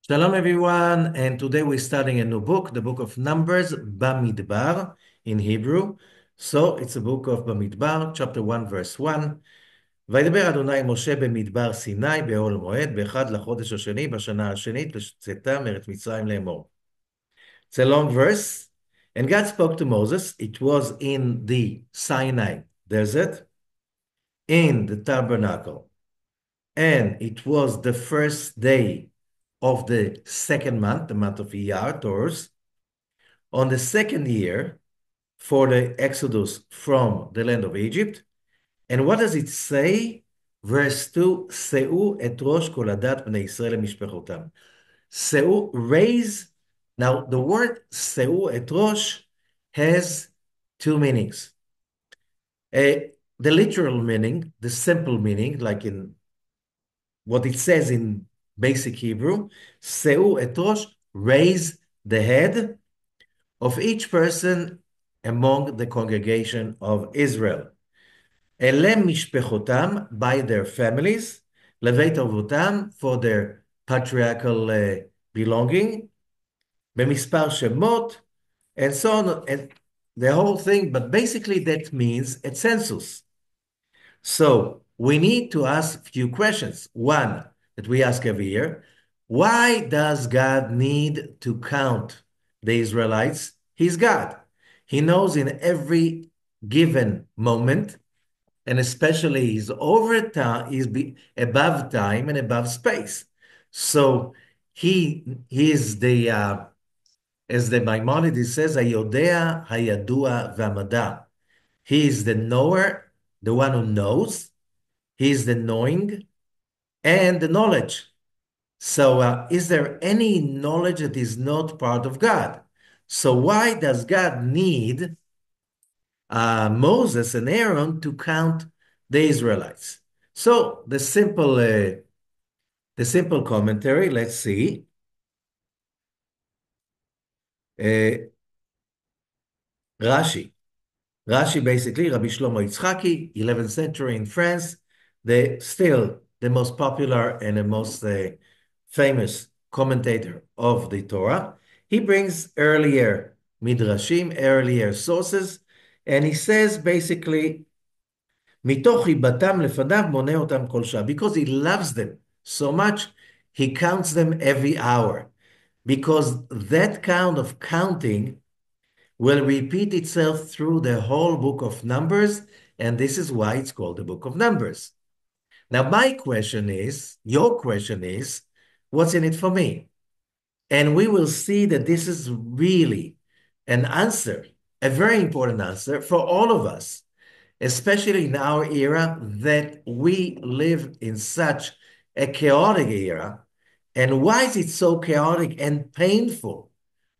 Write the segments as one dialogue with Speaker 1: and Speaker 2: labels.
Speaker 1: Shalom everyone, and today we're starting a new book, the book of Numbers, BaMidbar in Hebrew. So it's a book of BaMidbar, chapter 1, verse 1. וידבר אדוני משה במדבר סיני באוהל מועד באחד לחודש השני בשנה השנית לצאתה מארץ מצרים לאמור. It's a long verse. And God spoke to Moses. It was in the Sinai desert, in the tabernacle. And it was the first day of the second month, the month of Iyar, Taurus, on the second year for the Exodus from the land of Egypt. And what does it say? Verse 2, Seu et rosh kol adat bnei Yisrael mishpechotam. Seu, raise. Now, the word Seu et rosh has two meanings. The literal meaning, the simple meaning, like in what it says in basic Hebrew, Seu et rosh, raise the head of each person among the congregation of Israel. Elem mishpechotam, by their families, leveit avotam, for their patriarchal belonging, bemispar shemot, and so on, and the whole thing, but basically that means a census. So we need to ask a few questions. One that we ask every year, why does God need to count the Israelites? He's God. He knows in every given moment, and especially he's over time, above time and above space. So he is the as the Maimonides says, Hayodea, Hayadua, Vamada. He is the knower, the one who knows. He is the knowing and the knowledge. So is there any knowledge that is not part of God? So why does God need Moses and Aaron to count the Israelites? So the simple commentary, let's see. Rashi. Rashi basically, Rabbi Shlomo Yitzchaki, 11th century in France, still the most popular and the most famous commentator of the Torah. He brings earlier midrashim, earlier sources, and he says basically, מתוך חיבתם לפניו מונה אותם כל שעה. Because he loves them so much, he counts them every hour. Because that kind of counting will repeat itself through the whole book of Numbers, and this is why it's called the book of Numbers. Now, your question is, what's in it for me? And we will see that this is really an answer, a very important answer for all of us, especially in our era that we live in such a chaotic era. And why is it so chaotic and painful,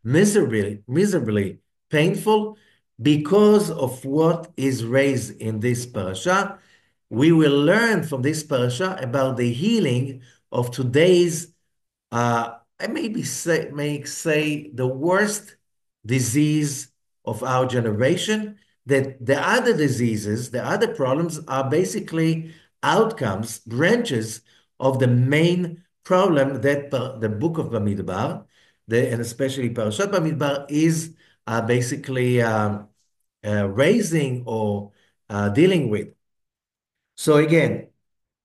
Speaker 1: miserably painful? Because of what is raised in this parasha. We will learn from this parasha about the healing of today's, I may say the worst disease of our generation, that the other diseases, the other problems are basically outcomes, branches of the main problem that the book of BaMidbar, and especially Parashat BaMidbar, is basically raising or dealing with. So again,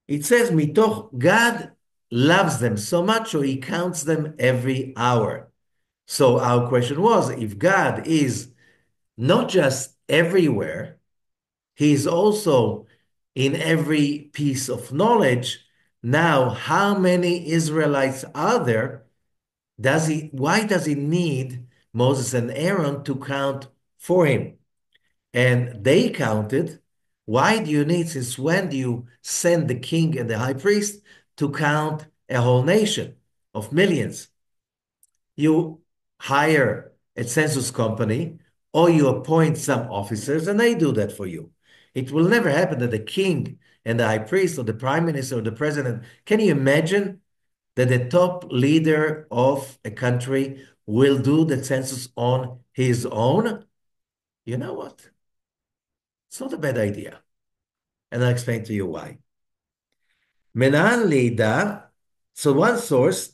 Speaker 1: it says, mitoch, God loves them so much, so he counts them every hour. So our question was, if God is not just everywhere, he is also in every piece of knowledge. Now, how many Israelites are there? Why does he need Moses and Aaron to count for him? And they counted. Why do you need, since when do you send the king and the high priest to count a whole nation of millions? You hire a census company or you appoint some officers and they do that for you. It will never happen that the king and the high priest or the prime minister or the president, can you imagine that the top leader of a country will do the census on his own? You know what? It's not a bad idea. And I'll explain to you why. Menan Leida, so one source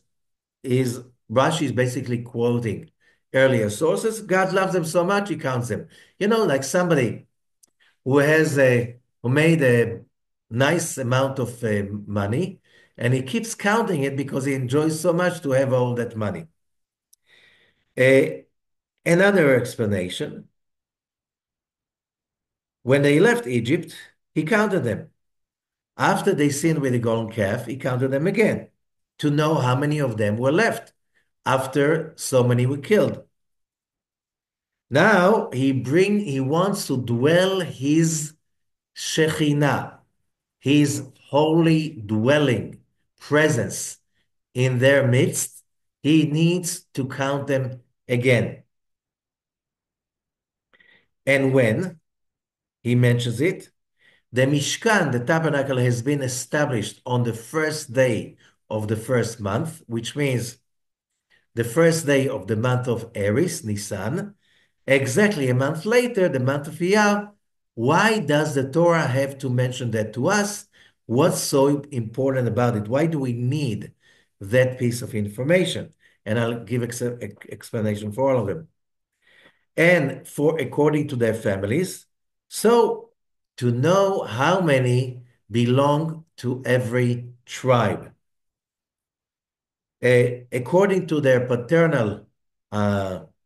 Speaker 1: is Rashi is basically quoting earlier sources. God loves them so much, he counts them. Like somebody who made a nice amount of money, and he keeps counting it because he enjoys so much to have all that money. Another explanation, when they left Egypt, he counted them. After they sinned with the golden calf, he counted them again to know how many of them were left after so many were killed. Now he wants to dwell his Shekhinah, his holy dwelling presence in their midst. He needs to count them again. And when he mentions it, the Mishkan, the tabernacle, has been established on the first day of the first month, which means the first day of the month of Eris, Nisan, exactly a month later, the month of Iyar. Why does the Torah have to mention that to us? What's so important about it? Why do we need that piece of information? And I'll give explanation for all of them. And for according to their families, so to know how many belong to every tribe. According to their paternal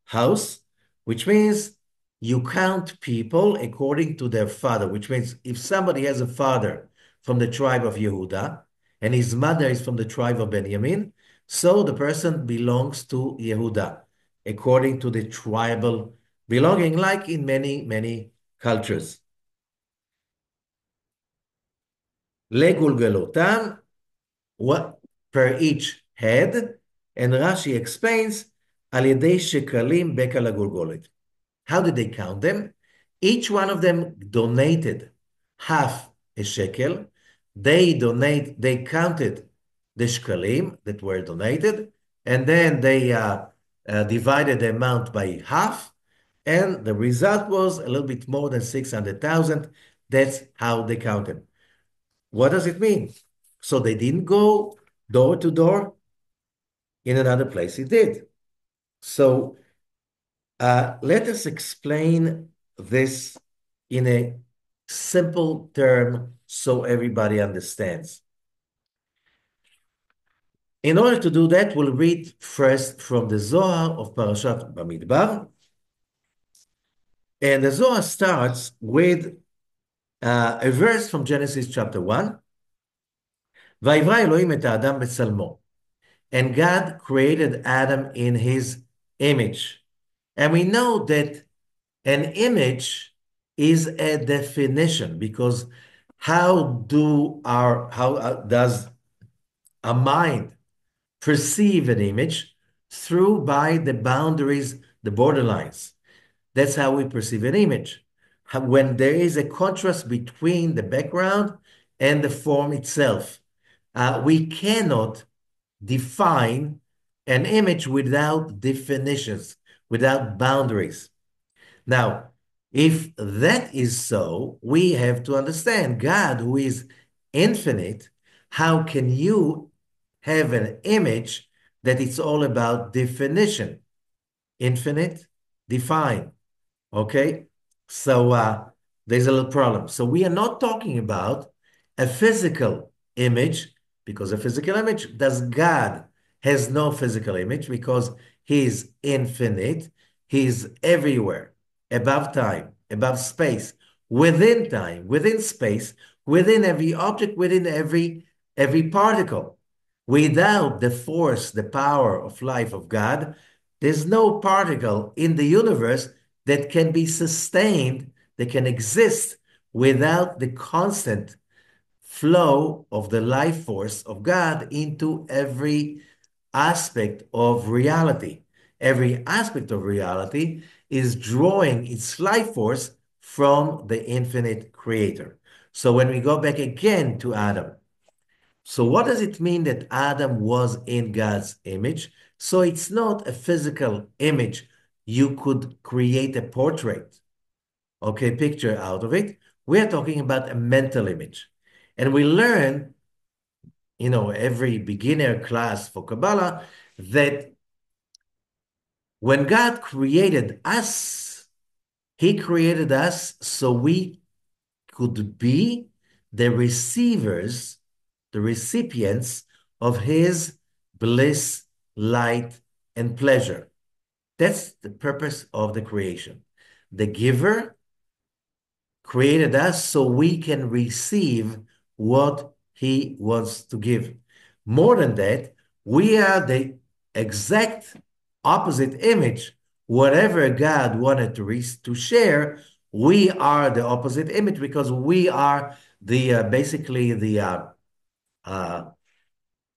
Speaker 1: house, which means you count people according to their father, which means if somebody has a father from the tribe of Yehuda and his mother is from the tribe of Benjamin, so the person belongs to Yehuda according to the tribal belonging, like in many, many cultures. Legulgelotam, what per each head, and Rashi explains, al yedei shekalim beka lagulgolet. How did they count them? Each one of them donated half a shekel. They counted the shekalim that were donated, and then they divided the amount by half, and the result was a little bit more than 600,000. That's how they counted. What does it mean? So they didn't go door to door. In another place, it did. So let us explain this in a simple term so everybody understands. In order to do that, we'll read first from the Zohar of Parashah BaMidbar. And the Zohar starts with a verse from Genesis chapter 1. Vayivra Elohim et Adam b'tzalmo. And God created Adam in his image. And we know that an image is a definition, because how does a mind perceive an image? Through by the boundaries, the borderlines. That's how we perceive an image. When there is a contrast between the background and the form itself, we cannot define an image without definitions, without boundaries. Now, if that is so, we have to understand God, who is infinite. How can you have an image that it's all about definition? Infinite, define. Okay? So there's a little problem. So we are not talking about a physical image, because a physical image, does God has no physical image because he's infinite, he's everywhere, above time, above space, within time, within space, within every object, within every particle. Without the force, the power of life of God, there's no particle in the universe that can be sustained, that can exist without the constant flow of the life force of God into every aspect of reality. Every aspect of reality is drawing its life force from the infinite creator. So when we go back again to Adam, so what does it mean that Adam was in God's image? So it's not a physical image. You could create a portrait, okay, picture out of it. We're talking about a mental image. And we learn, every beginner class for Kabbalah, that when God created us, He created us so we could be the receivers, the recipients of His bliss, light, and pleasure. That's the purpose of the creation. The giver created us so we can receive what He wants to give. More than that, we are the exact opposite image. Whatever God wanted to share, we are the opposite image because we are the basically uh,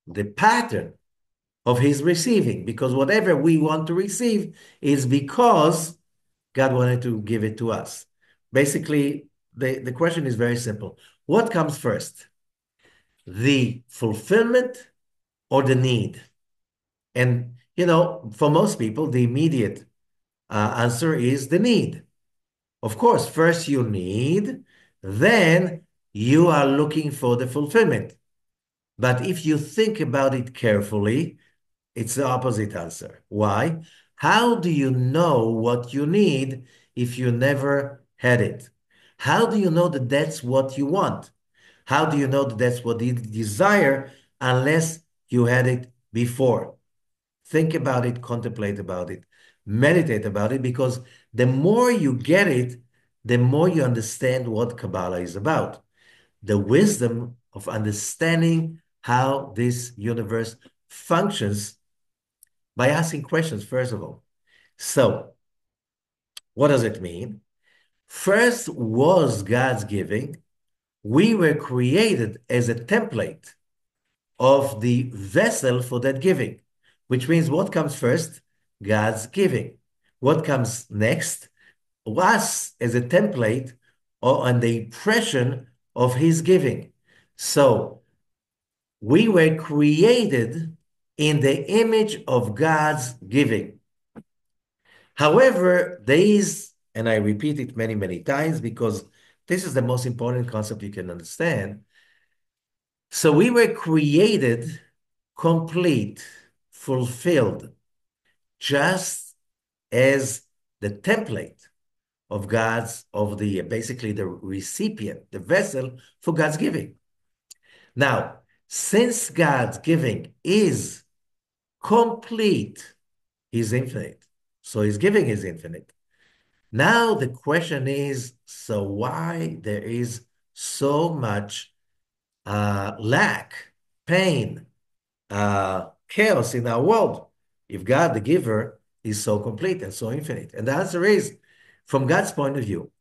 Speaker 1: the pattern of His receiving. Because whatever we want to receive is because God wanted to give it to us. Basically, the question is very simple. What comes first? The fulfillment or the need? And, for most people, the immediate answer is the need. Of course, first you need, then you are looking for the fulfillment. But if you think about it carefully, it's the opposite answer. Why? How do you know what you need if you never had it? How do you know that that's what you want? How do you know that that's what you desire unless you had it before? Think about it, contemplate about it, meditate about it, because the more you get it, the more you understand what Kabbalah is about. The wisdom of understanding how this universe functions by asking questions, first of all. So, what does it mean? First was God's giving. We were created as a template of the vessel for that giving, which means what comes first? God's giving. What comes next? Us as a template or on the impression of His giving. So, we were created in the image of God's giving. However, there is, and I repeat it many, many times because this is the most important concept you can understand. So we were created complete, fulfilled, just as the template of basically the recipient, the vessel for God's giving. Now, since God's giving is complete, He's infinite. So His giving is infinite. Now the question is, so why there is so much lack, pain, chaos in our world if God, the giver, is so complete and so infinite? And the answer is, from God's point of view,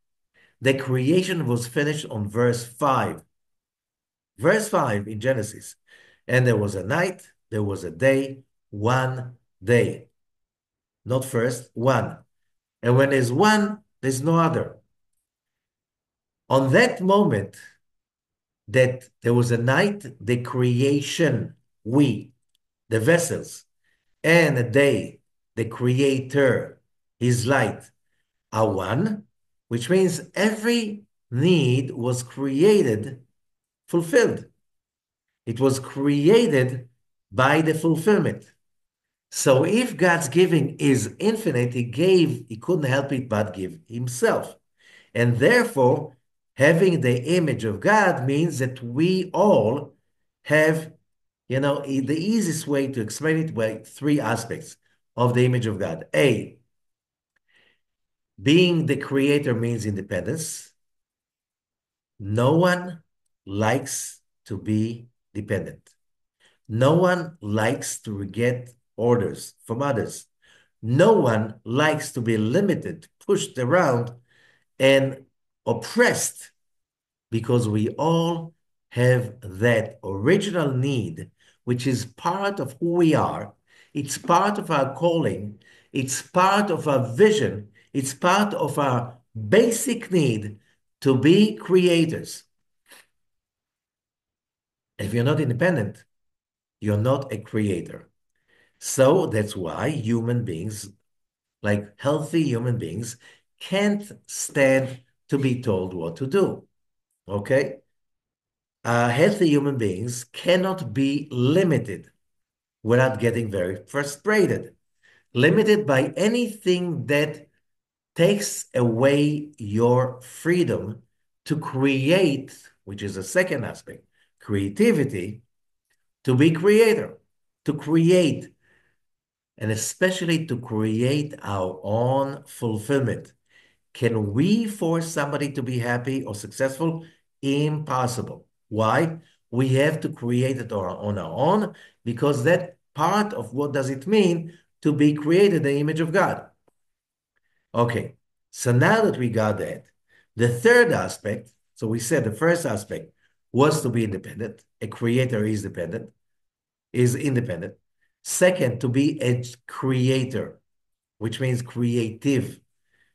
Speaker 1: the creation was finished on verse 5. Verse 5 in Genesis. And there was a night, there was a day, one day. Not first, one. And when there's one, there's no other. On that moment that there was a night, the creation, we, the vessels, and a day, the creator, His light, are one, which means every need was created, fulfilled. It was created by the fulfillment. So if God's giving is infinite, He couldn't help it but give Himself. And therefore, having the image of God means that we all have, the easiest way to explain it by three aspects of the image of God. A, being the creator means independence. No one likes to be dependent. No one likes to get orders from others. No one likes to be limited, pushed around, and oppressed, because we all have that original need, which is part of who we are. It's part of our calling. It's part of our vision. It's part of our basic need to be creators. If you're not independent, you're not a creator. So that's why human beings, like healthy human beings, can't stand to be told what to do. Okay? Healthy human beings cannot be limited. without getting very frustrated, limited by anything that takes away your freedom to create, which is a second aspect, creativity, to be creator, to create, and especially to create our own fulfillment. Can we force somebody to be happy or successful? Impossible. Why? We have to create it on our own because that part of what does it mean to be created in the image of God. Okay, so now that we got that, the third aspect, so we said the first aspect was to be independent. A creator is independent. Second, to be a creator, which means creative.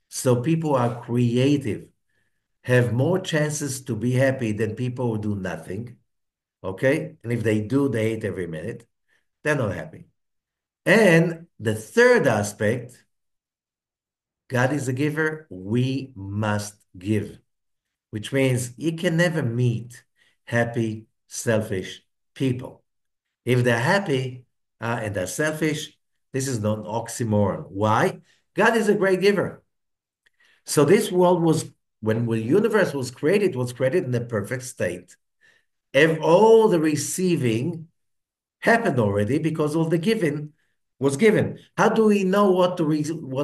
Speaker 1: So people are creative, have more chances to be happy than people who do nothing. Okay? And if they do, they hate every minute. They're not happy. And the third aspect, God is a giver, we must give, which means you can never meet happy, selfish people. If they're happy and they're selfish, this is not an oxymoron. Why? God is a great giver. So this world was, when the universe was created in a perfect state. If all the receiving happened already because all the giving was given. How do we know what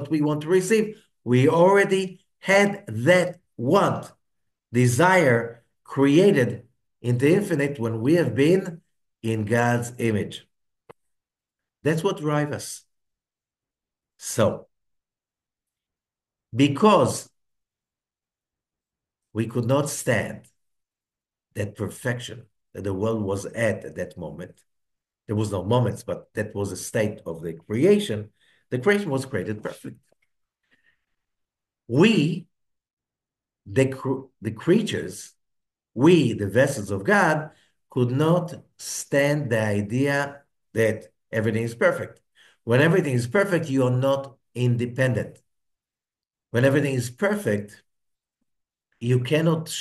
Speaker 1: we want to receive? We already had that want, desire created in the infinite when we have been in God's image. That's what drives us. So, because we could not stand that perfection that the world was at that moment, there was no moments, but that was a state of the creation. The creation was created perfect. We, the creatures, we, the vessels of God, could not stand the idea that everything is perfect. When everything is perfect, you are not independent. When everything is perfect, you cannot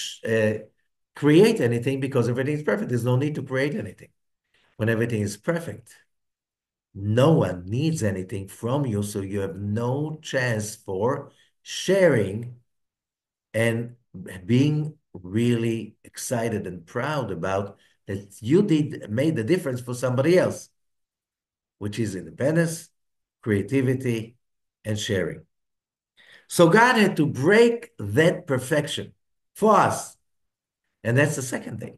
Speaker 1: create anything because everything is perfect. There's no need to create anything. When everything is perfect, no one needs anything from you, so you have no chance for sharing and being really excited and proud about that you made the difference for somebody else, which is independence, creativity, and sharing. So God had to break that perfection for us. And that's the second day.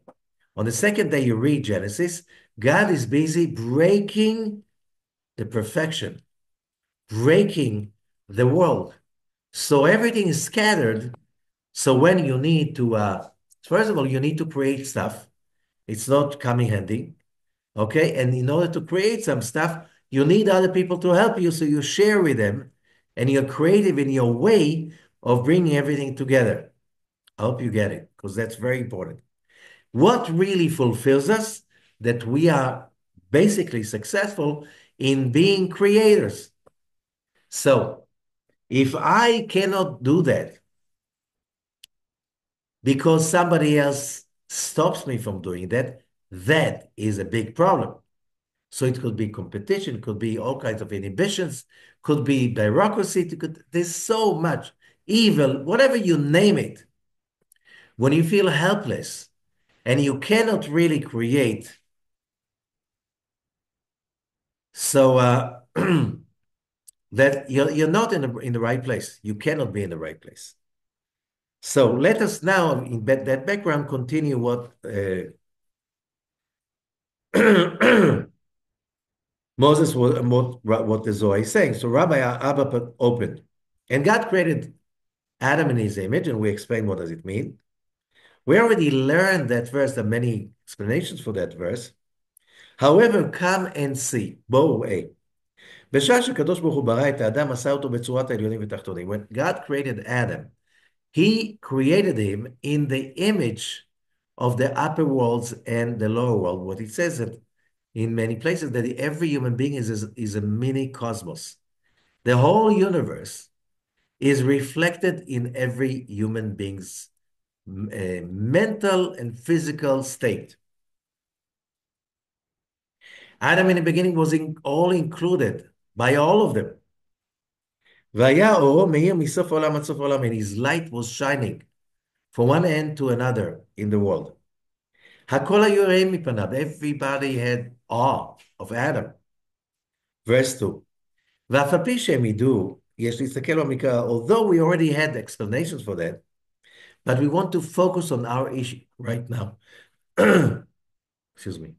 Speaker 1: On the second day, you read Genesis, God is busy breaking the perfection, breaking the world. So everything is scattered. So when you need to, first of all, you need to create stuff. It's not coming handy. Okay. And in order to create some stuff, you need other people to help you. So you share with them and you're creative in your way of bringing everything together. I hope you get it because that's very important. What really fulfills us? That we are basically successful in being creators. So if I cannot do that because somebody else stops me from doing that, that is a big problem. So it could be competition, could be all kinds of inhibitions, could be bureaucracy, there's so much evil, whatever you name it. When you feel helpless and you cannot really create, so that you're not in the right place. You cannot be in the right place. So let us now, in that background, continue what Moses was, what the Zohar is saying. So Rabbi Abba opened, and God created Adam in his image, and we explain what does it mean. We already learned that verse, there are many explanations for that verse. However, come and see. בואו, בשעה שקדוש ברוך הוא ברא את האדם, עשה אותו בצורת העליונים ותחתונים. When God created Adam, he created him in the image of the upper worlds and the lower world. What it says that in many places that every human being is a mini cosmos. The whole universe is reflected in every human being's mental and physical state. Adam in the beginning was all included by all of them. והיה אור מאיר מסוף העולם עד סוף העולם, and his light was shining from one end to another in the world. הכל היו רעים מפניו. Everybody had awe of Adam. Verse 2. ואף על פי שהם ידעו, יש להסתכל במקרא, although we already had explanations for that, but we want to focus on our issue right now. Excuse me.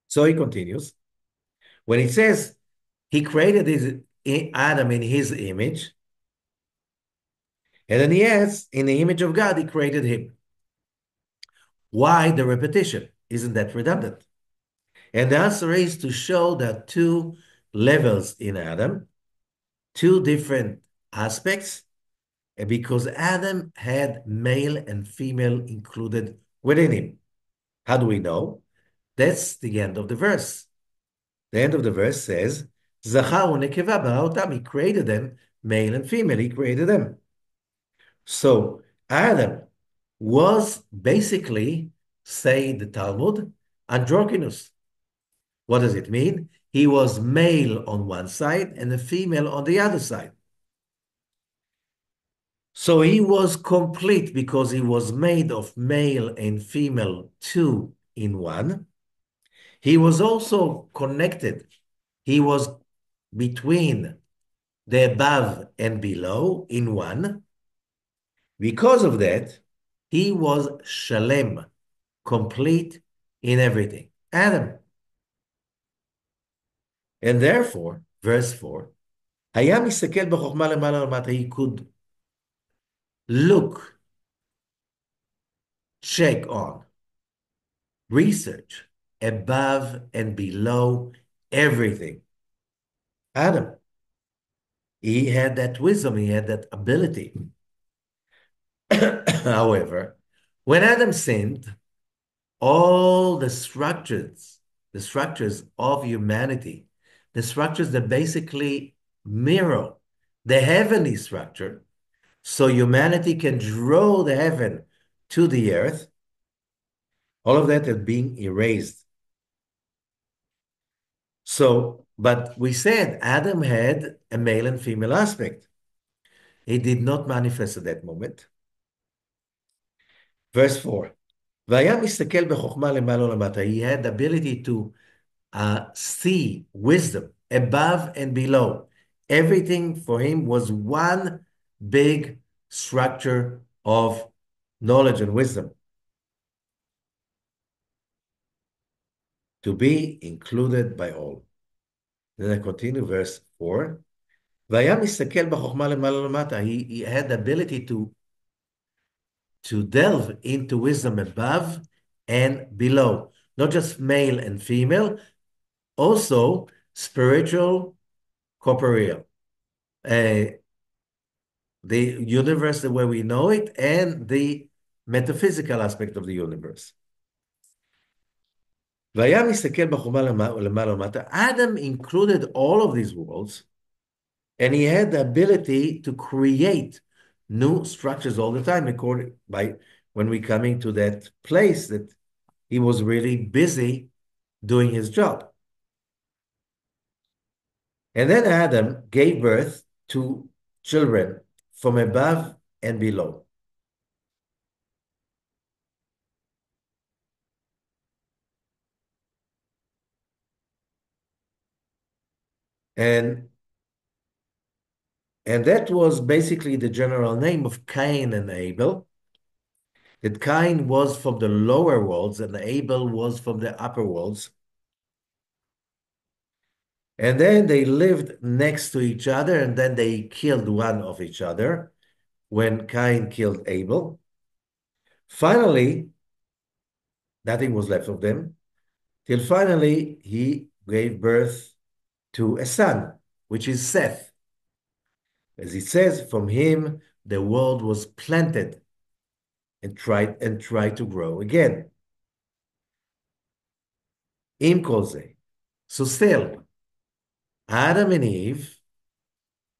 Speaker 1: So he continues. When it says he created Adam in his image, and then he adds, in the image of God, he created him. Why the repetition? Isn't that redundant? And the answer is to show that two levels in Adam, two different aspects, because Adam had male and female included within him. How do we know? That's the end of the verse. The end of the verse says, Zachar u'nekeva bara otam. He created them, male and female. He created them. So Adam was basically, say the Talmud, androgynous. What does it mean? He was male on one side and a female on the other side. So he was complete because he was made of male and female, two in one. He was also connected. He was between the above and below in one. Because of that, he was shalem, complete in everything. Adam. And therefore, verse 4, היה מסתכל בחוכמה למעלה למטה, he could look, check on, research above and below everything. Adam, he had that wisdom, he had that ability. However, when Adam sinned, all the structures of humanity, the structures that basically mirror the heavenly structure, so humanity can draw the heaven to the earth, all of that is being erased. So, but we said Adam had a male and female aspect. He did not manifest at that moment. Verse 4, והיה מסתכל בחוכמה למעלה ולמטה. He had the ability to see wisdom above and below. Everything for him was one big structure of knowledge and wisdom to be included by all. Then I continue verse 4. והיה מסתכל בחוכמה למעלה ולמטה. He had the ability to delve into wisdom above and below, not just male and female, also spiritual, corporeal. The universe the way we know it and the metaphysical aspect of the universe. והיה מסתכל בחוכמה למעלה ולמטה. Adam included all of these worlds, and he had the ability to create new structures all the time, when we're coming to that place that he was really busy doing his job. And then Adam gave birth to children from above and below. And that was basically the general name of Cain and Abel. That Cain was from the lower worlds and Abel was from the upper worlds. And then they lived next to each other, and then they killed one of each other when Cain killed Abel. Finally, nothing was left of them, till finally he gave birth to a son, which is Seth. As it says, from him the world was planted and tried to grow again. Im kol ze. So still, Adam and Eve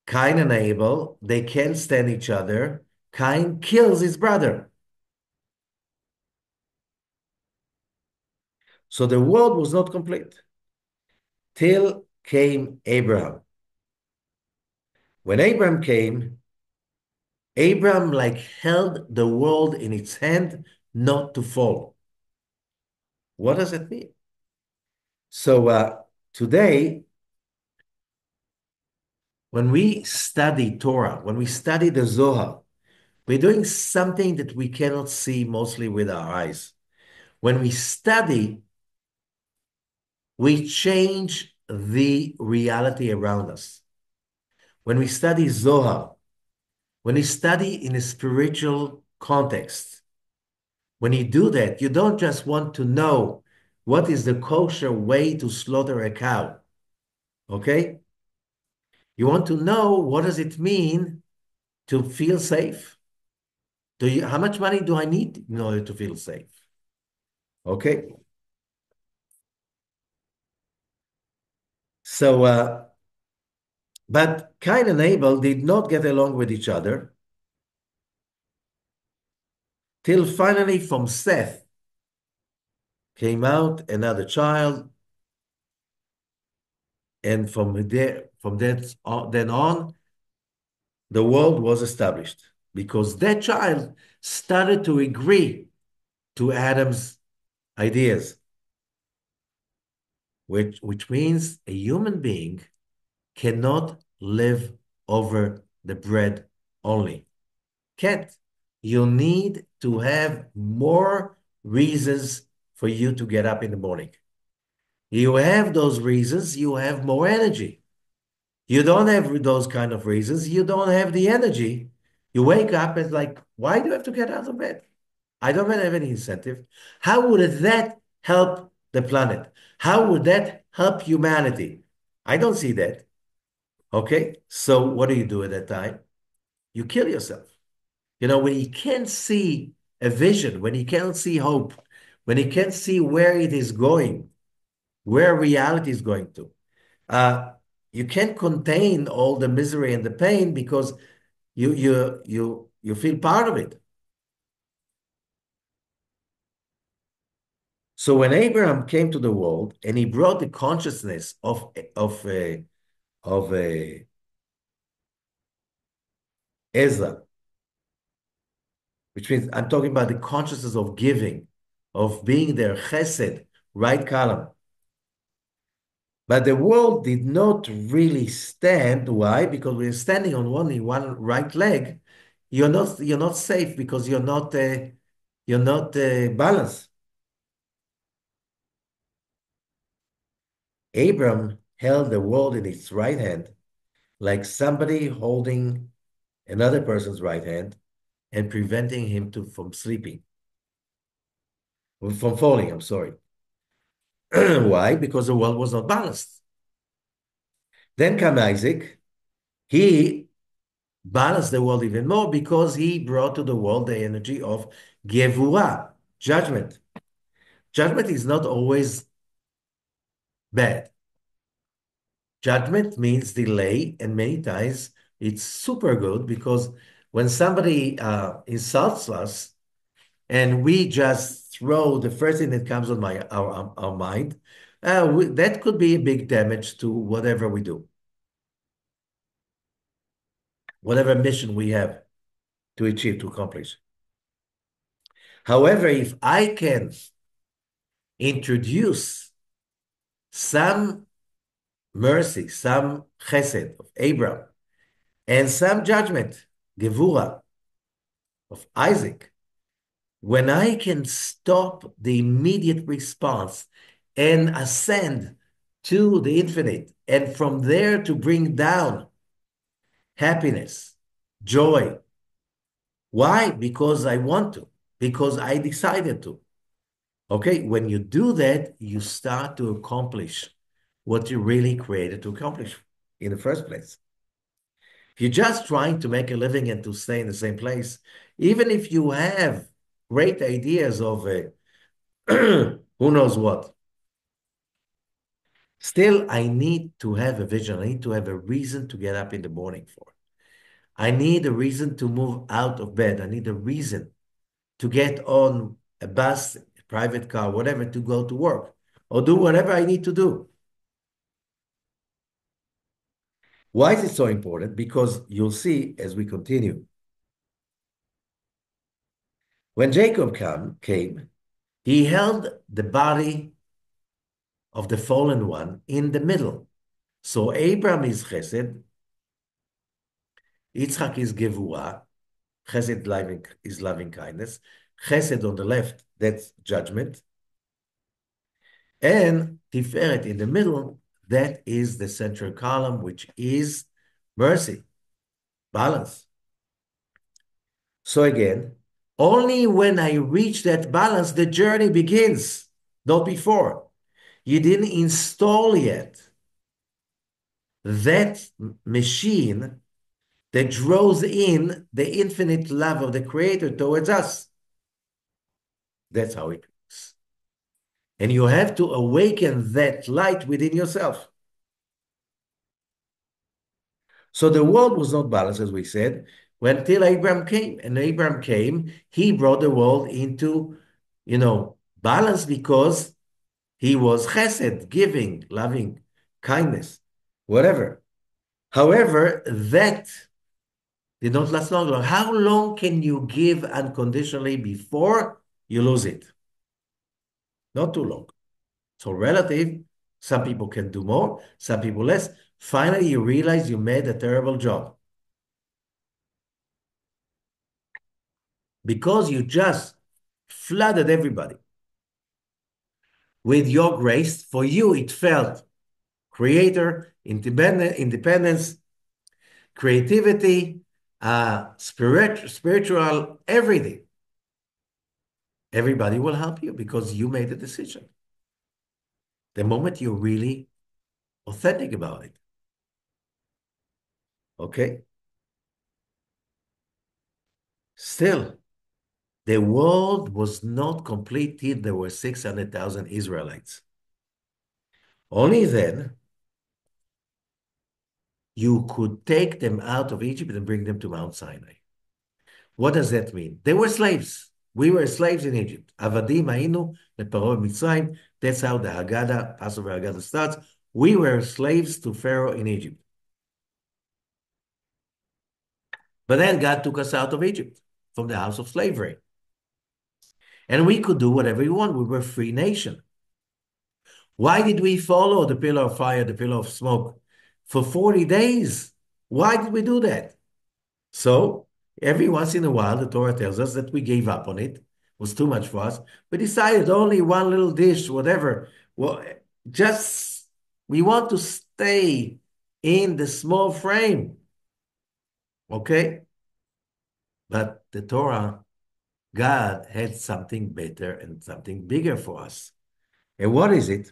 Speaker 1: Cain and Abel, they can't stand each other. Cain kills his brother. So the world was not complete till came Abraham. When Abraham came, Abraham like held the world in its hand not to fall. What does it mean? So today, when we study Torah, when we study the Zohar, we're doing something that we cannot see mostly with our eyes. When we study, we change the reality around us. When we study Zohar, when we study in a spiritual context, when you do that, you don't just want to know what is the kosher way to slaughter a cow, okay? You want to know what does it mean to feel safe? How much money do I need in order to feel safe? Okay? So, but Cain and Abel did not get along with each other till finally from Seth came out another child, and then on, the world was established because that child started to agree to Adam's ideas, which means a human being cannot live over the bread only. Can't. You need to have more reasons for you to get up in the morning. You have those reasons, you have more energy. You don't have those kind of reasons, you don't have the energy. You wake up and like, why do you have to get out of bed? I don't have any incentive. How would that help the planet? How would that help humanity? I don't see that. Okay. So what do you do at that time? You kill yourself. You know, when you can't see a vision, when you can't see hope, when you can't see where it is going, where reality is going to, uh, you can't contain all the misery and the pain because you feel part of it. So when Abraham came to the world and he brought the consciousness of Ezra, which means I'm talking about the consciousness of giving, of being there, chesed, right column. But the world did not really stand. Why? Because we're standing on only one right leg. You're not safe because you're not balanced. Abram held the world in his right hand, like somebody holding another person's right hand and preventing him from sleeping, from falling. I'm sorry. Why? Because the world was not balanced. Then came Isaac. He balanced the world even more because he brought to the world the energy of Gevurah, judgment. Judgment is not always bad. Judgment means delay, and many times it's super good because when somebody insults us and we just throw the first thing that comes on our mind, that could be a big damage to whatever we do, whatever mission we have to achieve, to accomplish. However, if I can introduce some mercy, some chesed of Abraham, and some judgment, gevura, of Isaac, when I can stop the immediate response and ascend to the infinite, and from there to bring down happiness, joy. Why? Because I want to, because I decided to. Okay, when you do that, you start to accomplish what you really created to accomplish in the first place. If you're just trying to make a living and to stay in the same place, even if you have great ideas of who knows what, Still, I need to have a vision. I need to have a reason to get up in the morning for. I need a reason to move out of bed. I need a reason to get on a bus, a private car, whatever, to go to work or do whatever I need to do. Why is it so important? Because you'll see as we continue. When Jacob came, he held the body of the fallen one in the middle. So Abraham is chesed, Yitzchak is gevurah, chesed is loving kindness, chesed on the left, that's judgment, and tiferet in the middle, that is the central column, which is mercy, balance. So again, only when I reach that balance, the journey begins, not before. You didn't install yet that machine that draws in the infinite love of the Creator towards us. That's how it works. And you have to awaken that light within yourself. So the world was not balanced, as we said, until Abraham came. And Abraham came, he brought the world into, balance because he was chesed, giving, loving, kindness, whatever. However, that did not last long. How long can you give unconditionally before you lose it? Not too long. So relative, some people can do more, some people less. Finally, you realize you made a terrible job. Because you just flooded everybody with your grace. For you, it felt creator, independence, creativity, spiritual, everything. Everybody will help you because you made the decision. The moment you're really authentic about it. Okay? Still, the world was not complete till there were 600,000 Israelites. Only then you could take them out of Egypt and bring them to Mount Sinai. What does that mean? They were slaves. We were slaves in Egypt. Avadim hayinu leParo Mitzrayim. That's how the Haggadah, Passover Haggadah starts. We were slaves to Pharaoh in Egypt. But then God took us out of Egypt from the house of slavery. And we could do whatever we want. We were a free nation. Why did we follow the pillar of fire, the pillar of smoke for 40 days? Why did we do that? So every once in a while, the Torah tells us that we gave up on it. It was too much for us. We decided only one little dish, whatever. Well, just we want to stay in the small frame. Okay? But the Torah, God had something better and something bigger for us. And what is it?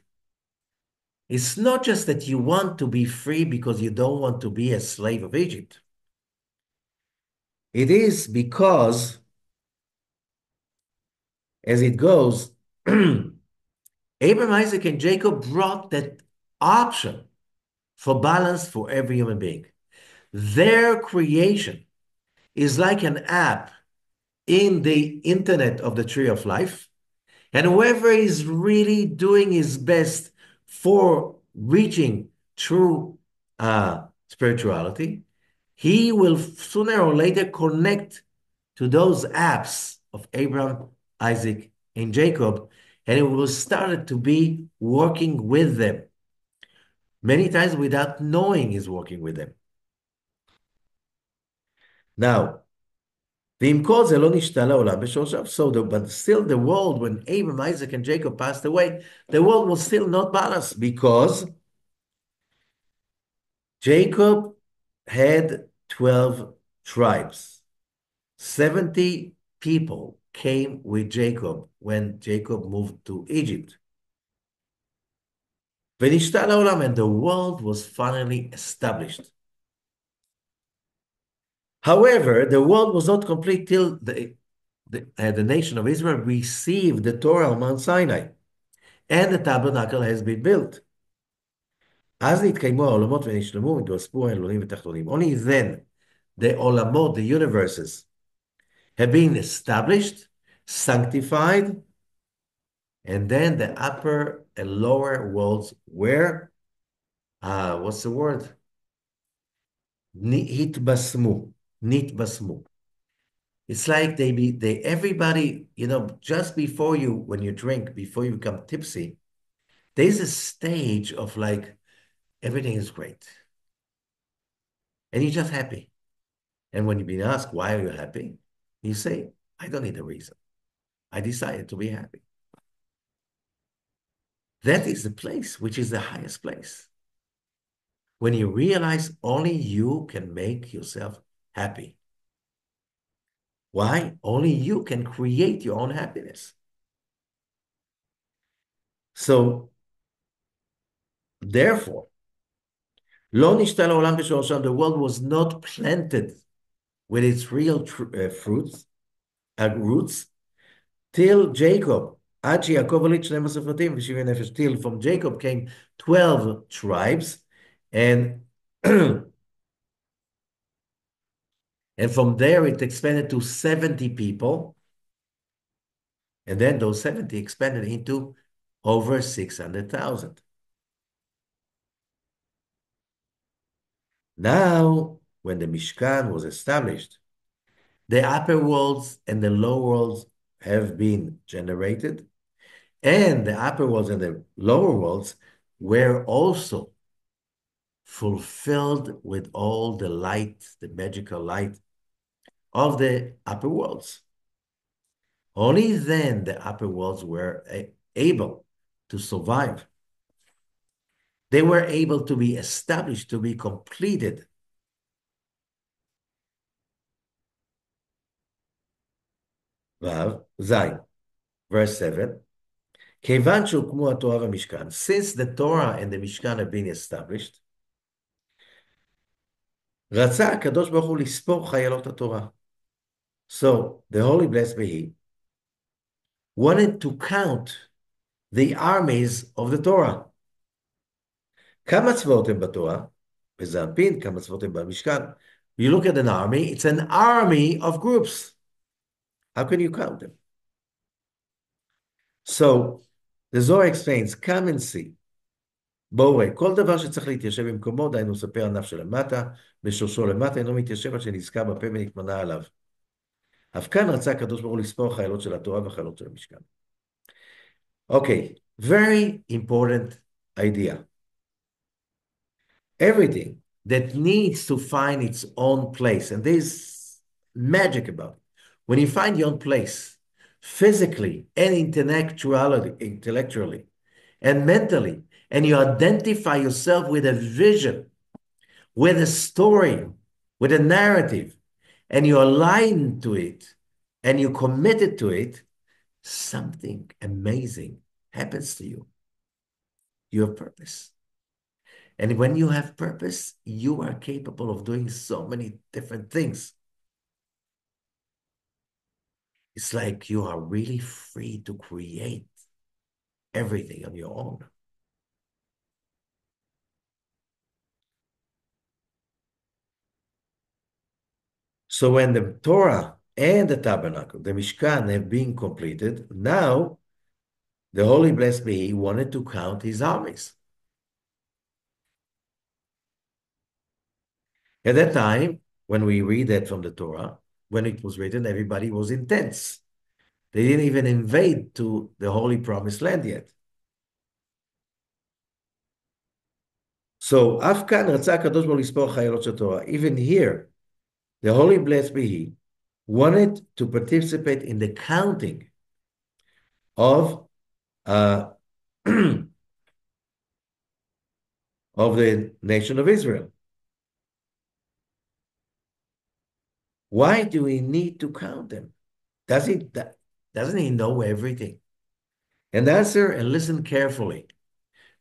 Speaker 1: It's not just that you want to be free because you don't want to be a slave of Egypt. It is because, as it goes, Abraham, Isaac, and Jacob brought that option for balance for every human being. Their creation is like an app in the internet of the tree of life. And whoever is really doing his best for reaching true spirituality, he will sooner or later connect to those apps of Abraham, Isaac, and Jacob, and it will start to be working with them. Many times without knowing he's working with them. Now, but still the world, when Abraham, Isaac, and Jacob passed away, the world was still not balanced because Jacob had 12 tribes. 70 people came with Jacob when Jacob moved to Egypt. And the world was finally established. However, the world was not complete till the nation of Israel received the Torah on Mount Sinai, and the tabernacle has been built. אז נתקיימו העולמות ונשלמו, נתווספו העליונים ותחתונים. Only then the עולמות, the universes, have been established, sanctified, and then the upper and lower worlds were, what's the word? התבשמו, נתבשמו. It's like everybody, just before you, when you drink, before you become tipsy, there's a stage of like, everything is great. And you're just happy. And when you've been asked, why are you happy? You say, I don't need a reason. I decided to be happy. That is the place, which is the highest place. When you realize only you can make yourself happy. Why? Only you can create your own happiness. So, therefore, לא נשתה לעולם בשורשם, the world was not planted with its real roots, till Jacob, עד שיעקב הוליד 12 שבטים ו70 נפש, till from Jacob came 12 tribes, and and from there it expanded to 70 people, and then those 70 expanded into over 600,000. Now, when the Mishkan was established, the upper worlds and the lower worlds have been generated, and the upper worlds and the lower worlds were also fulfilled with all the light, the magical light of the upper worlds. Only then the upper worlds were able to survive. They were able to be established, to be completed. Vav, Zayin, verse 7. כיוון שהוקמו התורה והמשכן, since the Torah and the Mishkan have been established, רצה הקדוש ברוך הוא לספור חיילות התורה. So, the Holy Blessed be He wanted to count the armies of the Torah. כמה צבאות הם בתורה? וזה הפין, כמה צבאות הם במשכן. You look at an army, it's an army of groups. How can you count them? So, the Zohar explains, come and see. בואו ראה, כל דבר שצריך להתיישב במקומו, דהיינו ספר ענף שלמטה, ושורשו למטה, אינו מתיישב עד שנזכר בפה ונתמנה עליו. אף כאן רצה הקדוש ברוך הוא לספור חיילות של התורה וחיילות של המשכן. Okay, very important idea. Everything that needs to find its own place, and there's magic about it. When you find your own place, physically and intellectually and mentally, and you identify yourself with a vision, with a story, with a narrative, and you align to it, and you committed to it, something amazing happens to you. You have purpose. And when you have purpose, you are capable of doing so many different things. It's like you are really free to create everything on your own. So when the Torah and the Tabernacle, the Mishkan, have been completed, now the Holy Blessed be He wanted to count His armies. At that time, when we read that from the Torah, when it was written, everybody was in tents. They didn't even invade to the Holy Promised Land yet. So, אף כאן רצה הקדוש ברוך הוא לספור חיילות של תורה. Even here, the Holy Blessed be He wanted to participate in the counting of of the nation of Israel. Why do we need to count them? Doesn't He know everything? And the answer, and listen carefully,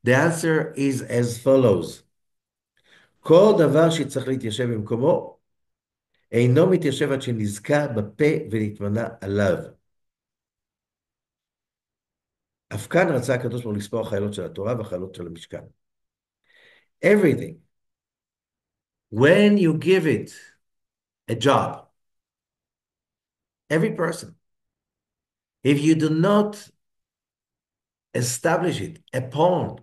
Speaker 1: the answer is as follows. כל דבר שצריך להתיישב במקומו, אינו מתיישב עד שנזכר בפה ונתמנה עליו. אף כאן רצה הקדוש ברוך הוא לספור החיילות של התורה והחיילות של המשכן. everything. When you give it a job, every person, if you do not establish it upon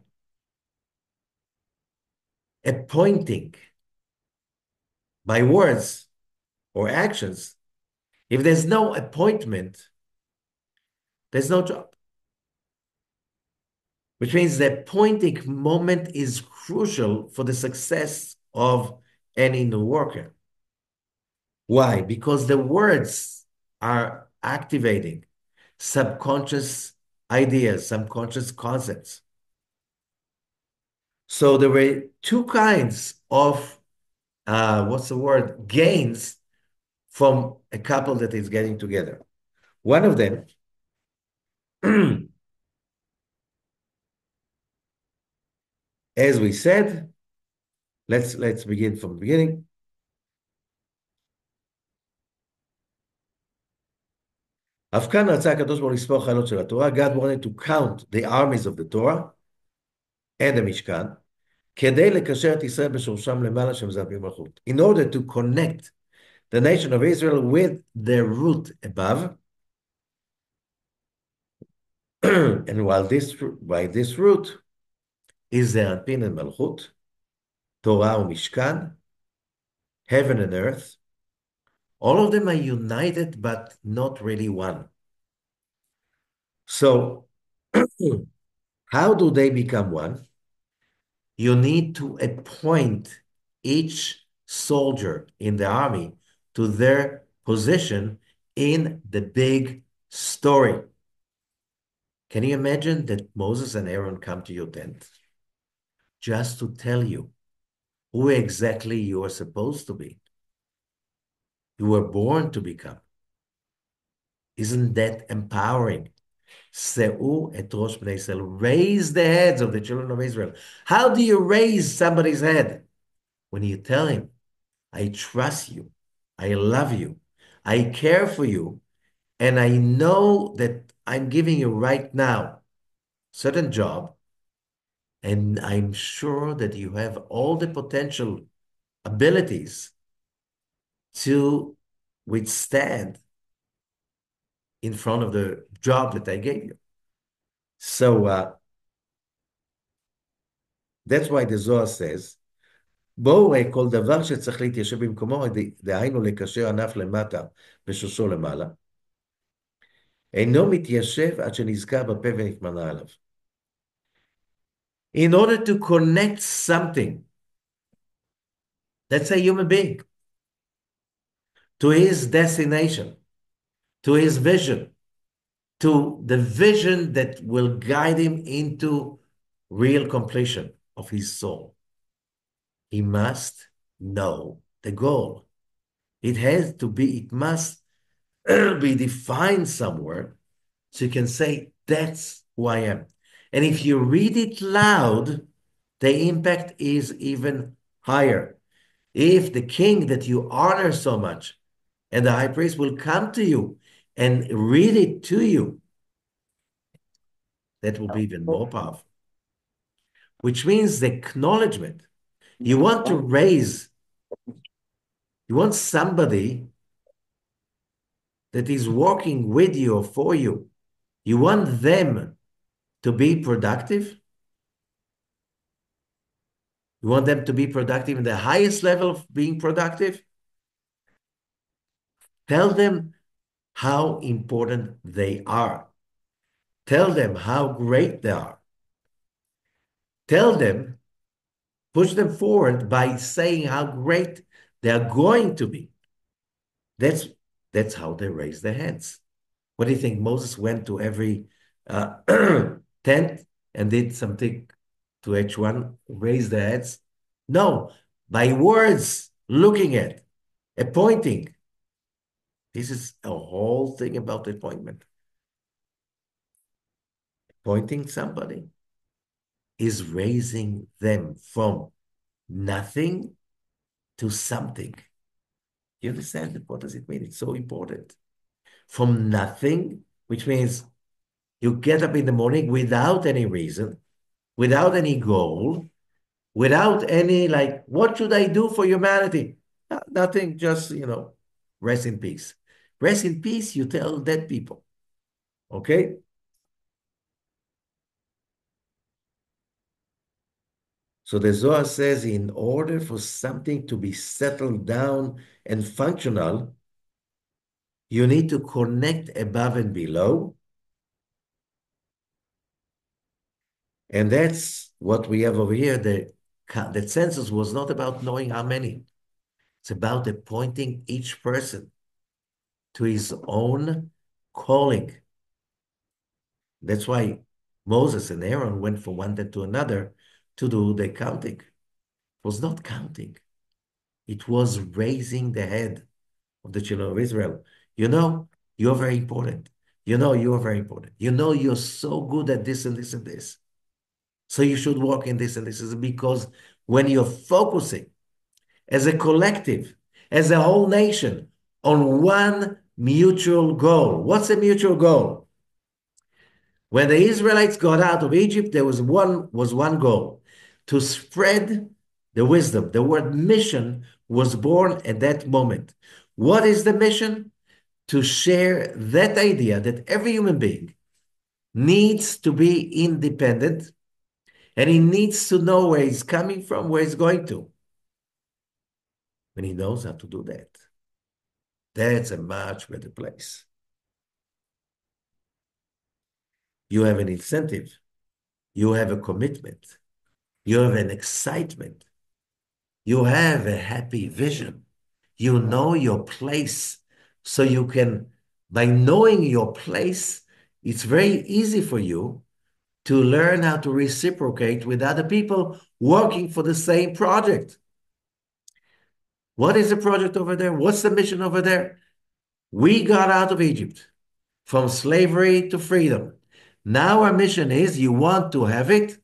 Speaker 1: appointing by words or actions, if there's no appointment, there's no job. Which means the appointing moment is crucial for the success of any new worker. Why? Because the words are activating subconscious ideas, subconscious concepts. So there were two kinds of, what's the word, gains from a couple that is getting together. One of them, as we said, let's begin from the beginning. אף כאן רצה הקדוש ברוך הוא לספור חיילות של התורה. God wanted to count the armies of the Torah and the משכן, כדי לקשר את ישראל בשורשם למעלה שמזרבים מלכות. In order to connect the nation of Israel with the root above, and by this root is the Anpin and Malchut, Torah and Mishkan, heaven and earth. All of them are united, but not really one. So, how do they become one? You need to appoint each soldier in the army to their position in the big story. Can you imagine that Moses and Aaron come to your tent just to tell you who exactly you are supposed to be? You were born to become. Isn't that empowering? Se'u et rosh bnei Israel. Raise the heads of the children of Israel. How do you raise somebody's head? When you tell him, I trust you, I love you, I care for you, and I know that I'm giving you right now certain job, and I'm sure that you have all the potential abilities to withstand in front of the job that I gave you. So that's why the Zohar says, בואו ראה כל דבר שצריך להתיישב במקומו, דהיינו לקשר ענף למטה ושושו למעלה, אינו מתיישב עד שנזכר בפה ונתמנה עליו. In order to connect something, let's say human being, to his destination, to his vision, to the vision that will guide him into real completion of his soul, he must know the goal. It must be defined somewhere so you can say, that's who I am. And if you read it loud, the impact is even higher. If the king that you honor so much and the high priest will come to you and read it to you, that will be even more powerful. Which means the acknowledgement. You want somebody that is working with you or for you. You want them to be productive. You want them to be productive in the highest level of being productive. Tell them how important they are. Tell them how great they are. Tell them, push them forward by saying how great they are going to be. That's how they raise their hands. What do you think? Moses went to every tent and did something to each one, raise their heads? No, by words, looking at, appointing. This is a whole thing about the appointment. Appointing somebody is raising them from nothing to something. You understand? What does it mean? It's so important. From nothing, which means you get up in the morning without any reason, without any goal, without any like, what should I do for humanity? Nothing, just, rest in peace. Rest in peace, you tell dead people. Okay? So the Zohar says in order for something to be settled down and functional, you need to connect above and below. And that's what we have over here. The census was not about knowing how many. It's about appointing each person to his own calling. That's why Moses and Aaron went from one day to another to do the counting. It was not counting. It was raising the head of the children of Israel. You know, you're very important. You know, you're very important. You know, you're so good at this and this and this. So you should work in this and this is because when you're focusing as a collective, as a whole nation on one mutual goal. What's a mutual goal? When the Israelites got out of Egypt, there was one goal, to spread the wisdom. The word mission was born at that moment. What is the mission? To share that idea that every human being needs to be independent and he needs to know where he's coming from, where he's going to. When he knows how to do that, that's a much better place. You have an incentive, you have a commitment, you have an excitement, you have a happy vision. You know your place. So you can, by knowing your place, it's very easy for you to learn how to reciprocate with other people working for the same project. What is the project over there? What's the mission over there? We got out of Egypt from slavery to freedom. Now our mission is you want to have it,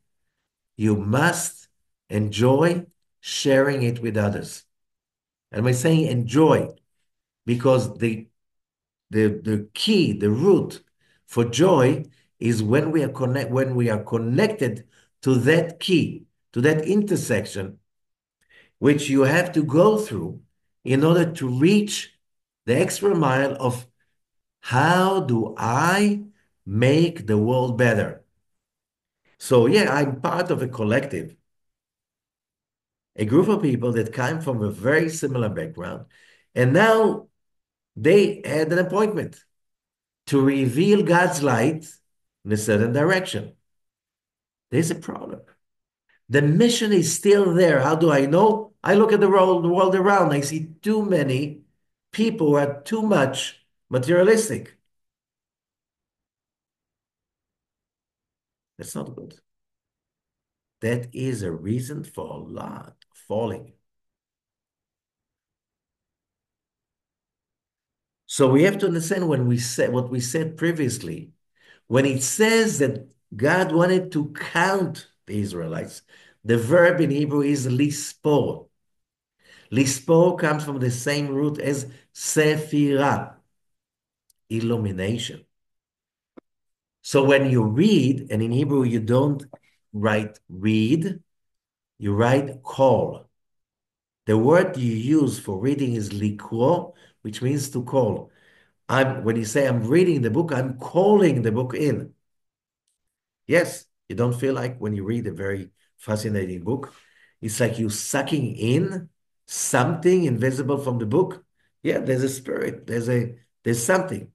Speaker 1: you must enjoy sharing it with others. And by saying enjoy, because the key, the root for joy is when we are connected to that key, to that intersection, which you have to go through in order to reach the extra mile of how do I make the world better? So yeah, I'm part of a collective, a group of people that come from a very similar background, and now they had an appointment to reveal God's light in a certain direction. There's a problem. The mission is still there. How do I know? I look at the world around. I see too many people who are too much materialistic. That's not good. That is a reason for a lot of falling. So we have to understand when we said what we said previously, when it says that God wanted to count the Israelites, the verb in Hebrew is lispor. Lispor comes from the same root as sephirah, illumination. So when you read, and in Hebrew you don't write read, you write call. The word you use for reading is likro, which means to call. When you say I'm reading the book, I'm calling the book in. Yes, you don't feel like when you read a very fascinating book, it's like you sucking in something invisible from the book. Yeah, there's a spirit, there's something.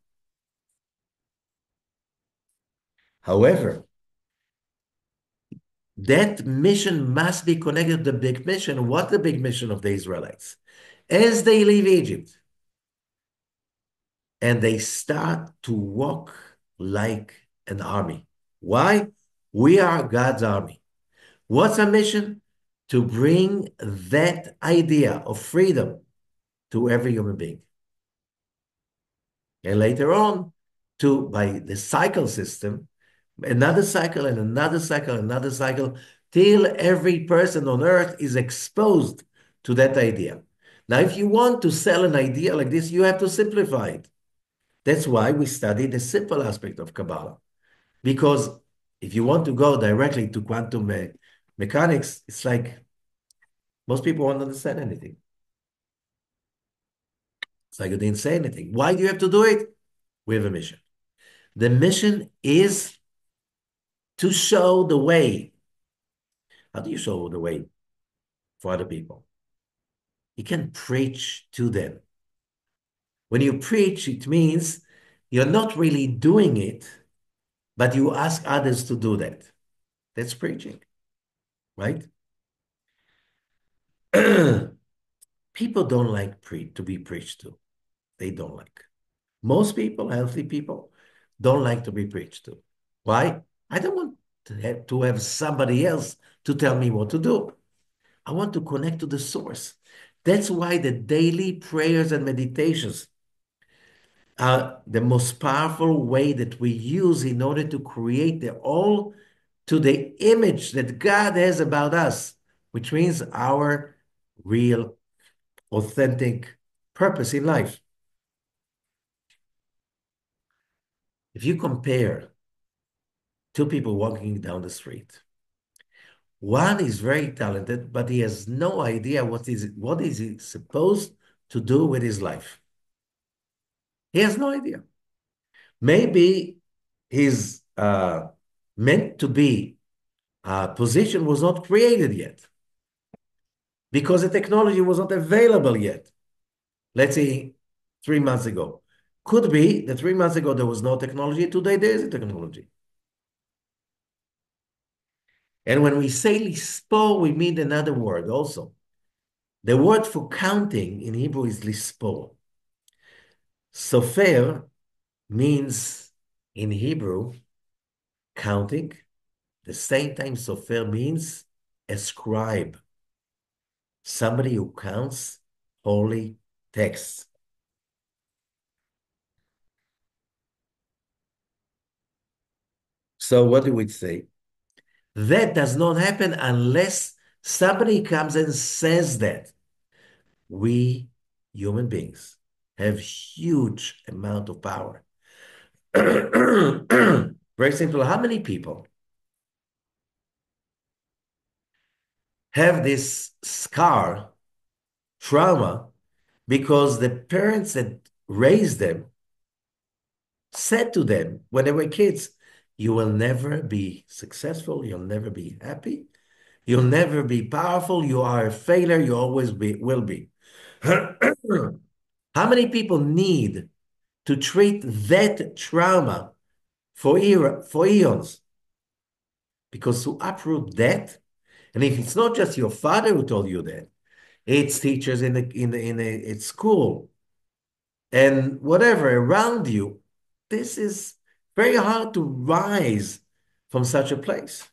Speaker 1: However, that mission must be connected to the big mission. What the big mission of the Israelites? As they leave Egypt and they start to walk like an army. Why? We are God's army. What's our mission? To bring that idea of freedom to every human being. And later on, by the cycle system, another cycle and another cycle, another cycle, till every person on earth is exposed to that idea. Now, if you want to sell an idea like this, you have to simplify it. That's why we study the simple aspect of Kabbalah. Because if you want to go directly to quantum mechanics, it's like Most people won't understand anything. It's like you didn't say anything. Why do you have to do it? We have a mission. The mission is to show the way. How do you show the way for other people? You can preach to them. When you preach, it means you're not really doing it, but you ask others to do that. That's preaching, right? People don't like to be preached to. They don't like. Most people, healthy people, don't like to be preached to. Why? I don't want to have somebody else to tell me what to do. I want to connect to the source. That's why the daily prayers and meditations are the most powerful way that we use in order to create the all to the image that God has about us, which means our real, authentic purpose in life. If you compare two people walking down the street, one is very talented, but he has no idea what is he supposed to do with his life. He has no idea. Maybe his meant to be position was not created yet because the technology was not available yet. Let's say 3 months ago. Could be that 3 months ago there was no technology. Today there is a technology. And when we say lispo, we mean another word also. The word for counting in Hebrew is lispo. Sofer means in Hebrew counting. The same time sofer means a scribe, somebody who counts holy texts. So what do we say? That does not happen unless somebody comes and says that. We human beings have huge amount of power. Very simple. How many people have this scar, trauma, because the parents that raised them said to them when they were kids, you will never be successful, you'll never be happy, you'll never be powerful, you are a failure, you always will be. How many people need to treat that trauma for eons? Because to uproot that, and if it's not just your father who told you that, it's teachers at school and whatever around you, this is very hard to rise from such a place.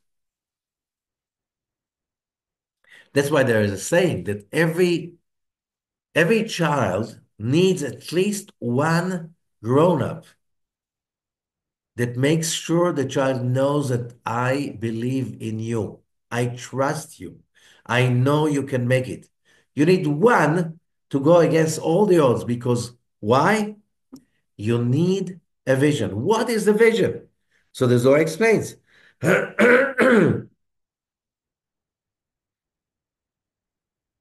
Speaker 1: That's why there is a saying that every child needs at least one grown-up that makes sure the child knows that I believe in you. I trust you. I know you can make it. You need one to go against all the odds because why? You need a vision. What is the vision? So the Zohar explains.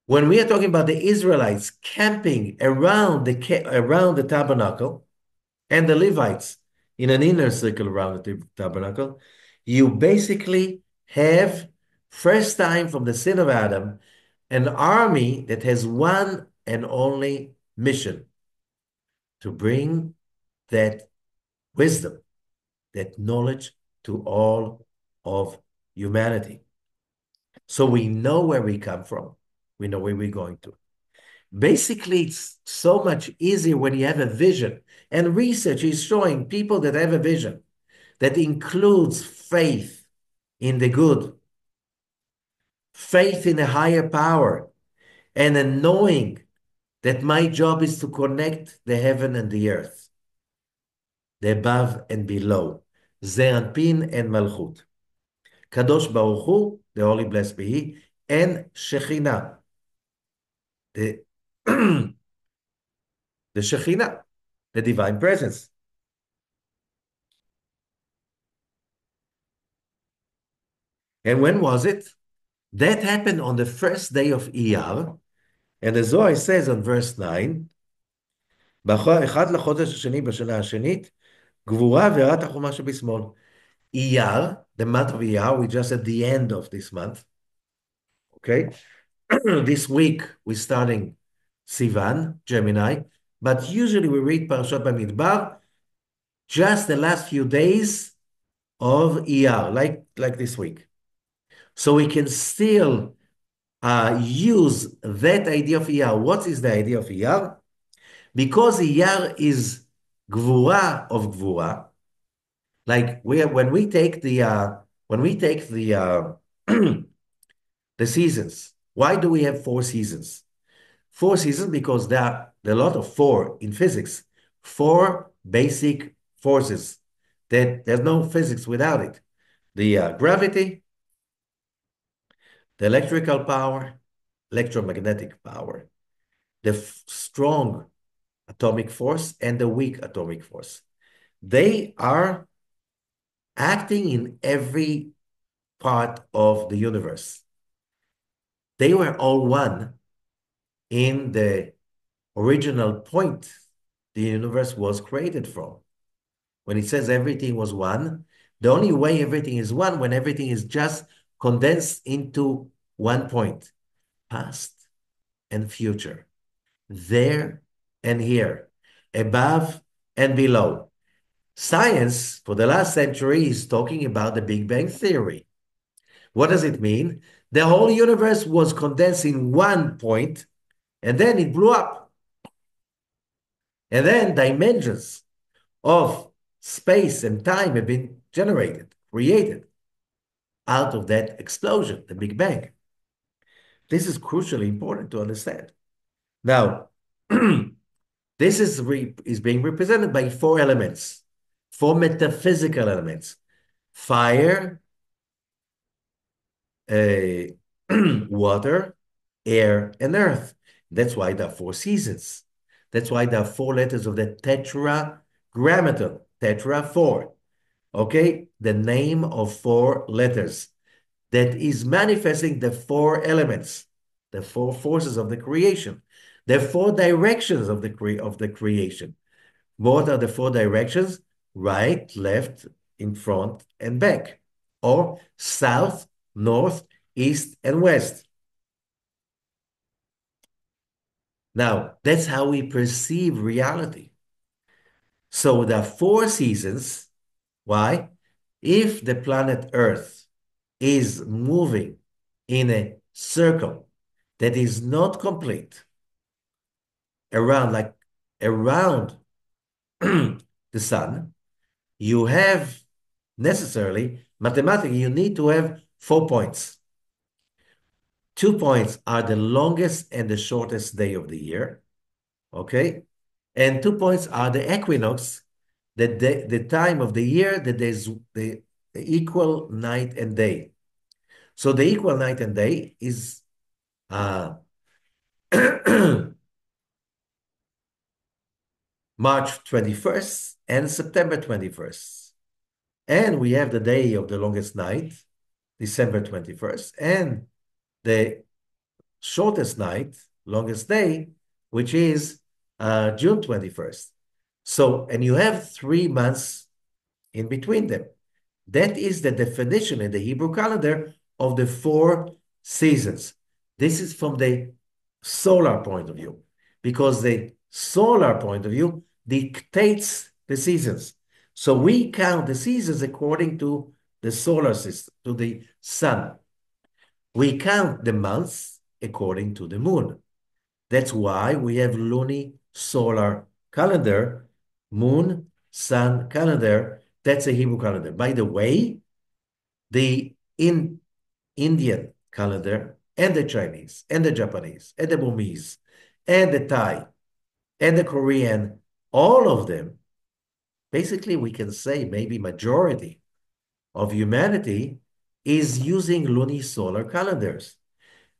Speaker 1: When we are talking about the Israelites camping around the tabernacle and the Levites in an inner circle around the tabernacle, you basically have, first time from the sin of Adam, an army that has one and only mission to bring that wisdom, that knowledge to all of humanity. So we know where we come from. We know where we're going to. Basically, it's so much easier when you have a vision. And research is showing people that have a vision that includes faith in the good, faith in a higher power, and a knowing that my job is to connect the heaven and the earth, the above and below, Zeranpin and Malchut. Kadosh Baruch Hu, the Holy Blessed be He, and Shekhinah, the, the Shekhinah, the divine presence. And when was it? That happened on the first day of Iyar, and the Zohar says on verse 9, אחד לחודש השני בשנה השנית, גבורה והרת החומה שבשמאל. Iyar, the month of Iyar, we just at the end of this month, okay? This week we're starting Sivan, Gemini, but usually we read Parashat BaMidbar just the last few days of Iyar, like this week. So we can still use that idea of Iyar. What is the idea of Iyar? Because Iyar is Gvura of Gvura, like when we take the the seasons. Why do we have four seasons? Four seasons because there are a lot of four in physics. Four basic forces that there's no physics without it. The gravity, the electrical power, electromagnetic power, the strong atomic force, and the weak atomic force. They are acting in every part of the universe. They were all one in the original point the universe was created from. When it says everything was one, the only way everything is one when everything is just condensed into one point, past and future, there and here, above and below. Science, for the last century, is talking about the Big Bang Theory. What does it mean? The whole universe was condensed in one point, and then it blew up. And then dimensions of space and time have been generated, created out of that explosion, the Big Bang. This is crucially important to understand. Now, this is being represented by four elements, four metaphysical elements: fire, water, air, and earth. That's why there are four seasons. That's why there are four letters of the Tetragrammaton. Tetra, four. Okay? The name of four letters that is manifesting the four elements, the four forces of the creation, the four directions of the creation. What are the four directions? Right, left, in front, and back, or south, north, east, and west. Now, that's how we perceive reality. So there are four seasons. Why? If the planet Earth is moving in a circle that is not complete around the sun, you have necessarily, mathematically, you need to have 4 points. 2 points are the longest and the shortest day of the year, okay? And 2 points are the equinox, the time of the year that there's the equal night and day. So the equal night and day is March 21st and September 21st. And we have the day of the longest night, December 21st, and the shortest night, longest day, which is June 21st. So, and you have 3 months in between them. That is the definition in the Hebrew calendar of the four seasons. This is from the solar point of view, because the solar point of view dictates the seasons. So we count the seasons according to the solar system, to the sun. We count the months according to the moon. That's why we have luni-solar calendar, moon-sun calendar. That's a Hebrew calendar. By the way, the Indian calendar and the Chinese and the Japanese and the Burmese and the Thai and the Korean, all of them, basically we can say maybe majority of humanity is using luni-solar calendars.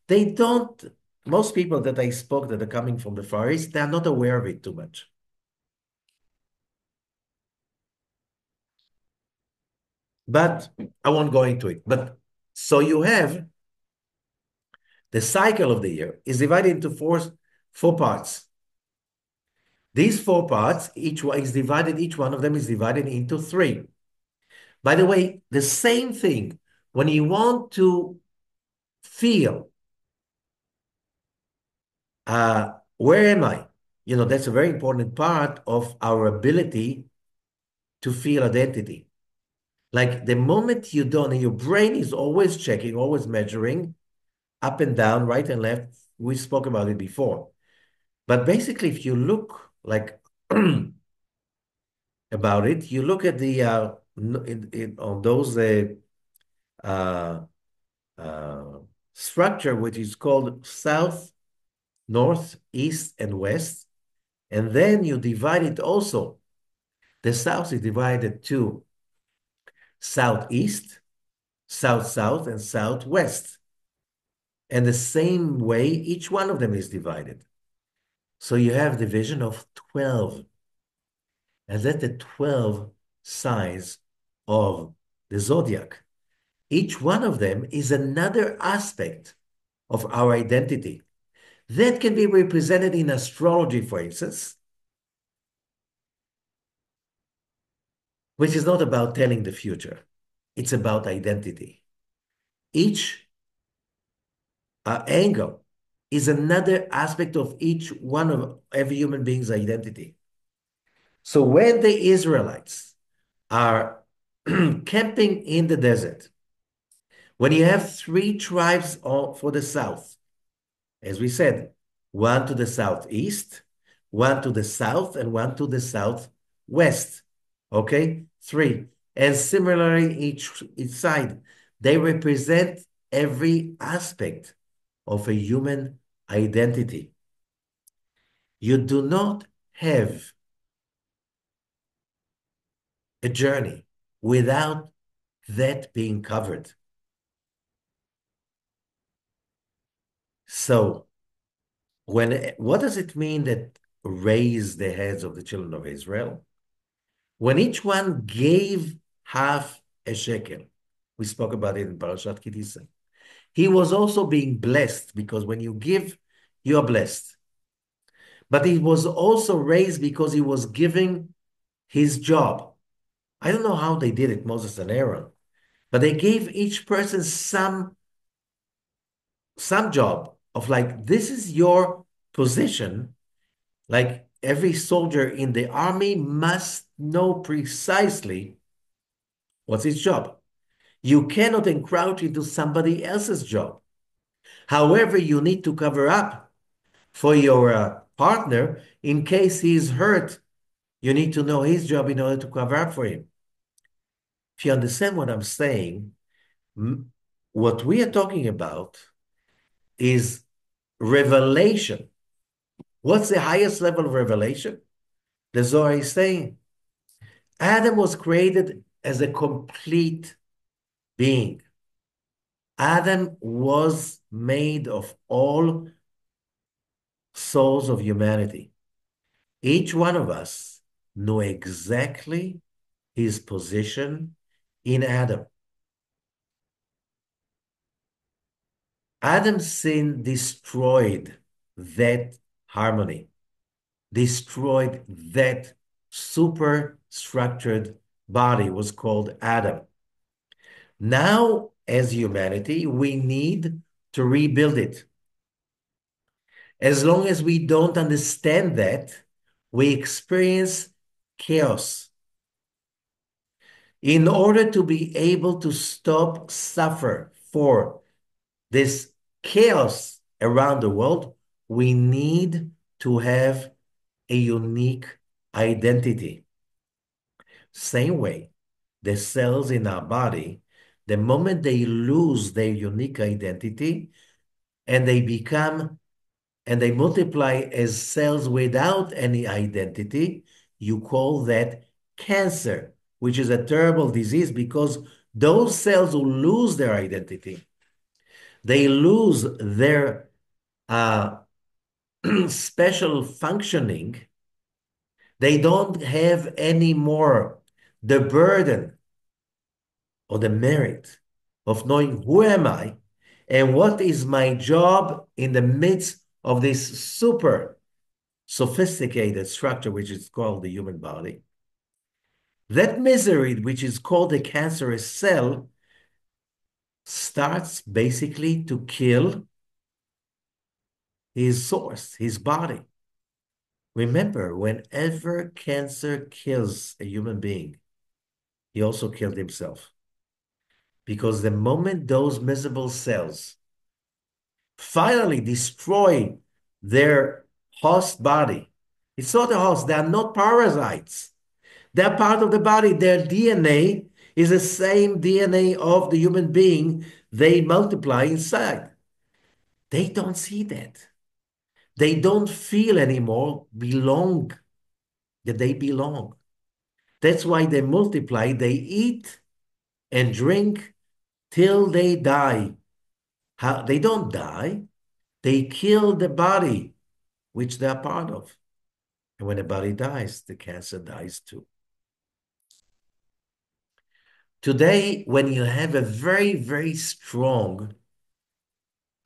Speaker 1: They don't, most people that I spoke that are coming from the Far East, they're not aware of it too much. But I won't go into it. But so you have The cycle of the year is divided into four parts. These four parts, each one of them is divided into three. By the way, the same thing, when you want to feel, where am I? That's a very important part of our ability to feel identity. Like the moment you don't, and your brain is always checking, always measuring up and down, right and left. We spoke about it before. But basically, if you look like about it, you look at the on those uh, uh, structure, which is called south, north, east, and west, and then you divide it also. The south is divided to southeast, south-south, and southwest. And the same way, each one of them is divided. So you have division of 12. And that's the 12 signs of the zodiac. Each one of them is another aspect of our identity. That can be represented in astrology, for instance, which is not about telling the future. It's about identity. Each angle is another aspect of each one of every human being's identity. So when the Israelites are camping in the desert, when you have three tribes for the south, as we said, one to the southeast, one to the south, and one to the southwest. Okay, three. And similarly, each side, they represent every aspect of a human identity. You do not have a journey without that being covered. So, what does it mean that raise the heads of the children of Israel? When each one gave half a shekel, we spoke about it in Parashat Kitisa. He was also being blessed because when you give, you are blessed. But he was also raised because he was giving his job. I don't know how they did it, Moses and Aaron, but they gave each person some job of like, this is your position. Like every soldier in the army must know precisely what's his job. You cannot encroach into somebody else's job. However, you need to cover up for your partner in case he's hurt. You need to know his job in order to cover up for him. If you understand what I'm saying, what we are talking about is revelation. What's the highest level of revelation? The Zohar is saying Adam was created as a complete being. Adam was made of all souls of humanity. Each one of us knew exactly his position in Adam. Adam's sin destroyed that harmony, destroyed that super structured body was called Adam. Now, as humanity, we need to rebuild it. As long as we don't understand that, we experience chaos. In order to be able to suffer for this chaos around the world, we need to have a unique identity. Same way, the cells in our body, the moment they lose their unique identity and they multiply as cells without any identity, you call that cancer, which is a terrible disease because those cells who lose their identity, they lose their special functioning. They don't have any more the burden or the merit of knowing who am I And what is my job in the midst of this super sophisticated structure, which is called the human body? That misery, which is called a cancerous cell, starts basically to kill his source, his body. Remember, whenever cancer kills a human being, he also killed himself. Because the moment those miserable cells finally destroy their host body, it's not a host, they are not parasites. They're part of the body. Their DNA is the same DNA of the human being. They multiply inside. They don't see that. They don't feel anymore that they belong. That's why they multiply. They eat and drink till they die. How, they don't die. They kill the body, which they're part of. And when the body dies, the cancer dies too. Today, when you have a very, very strong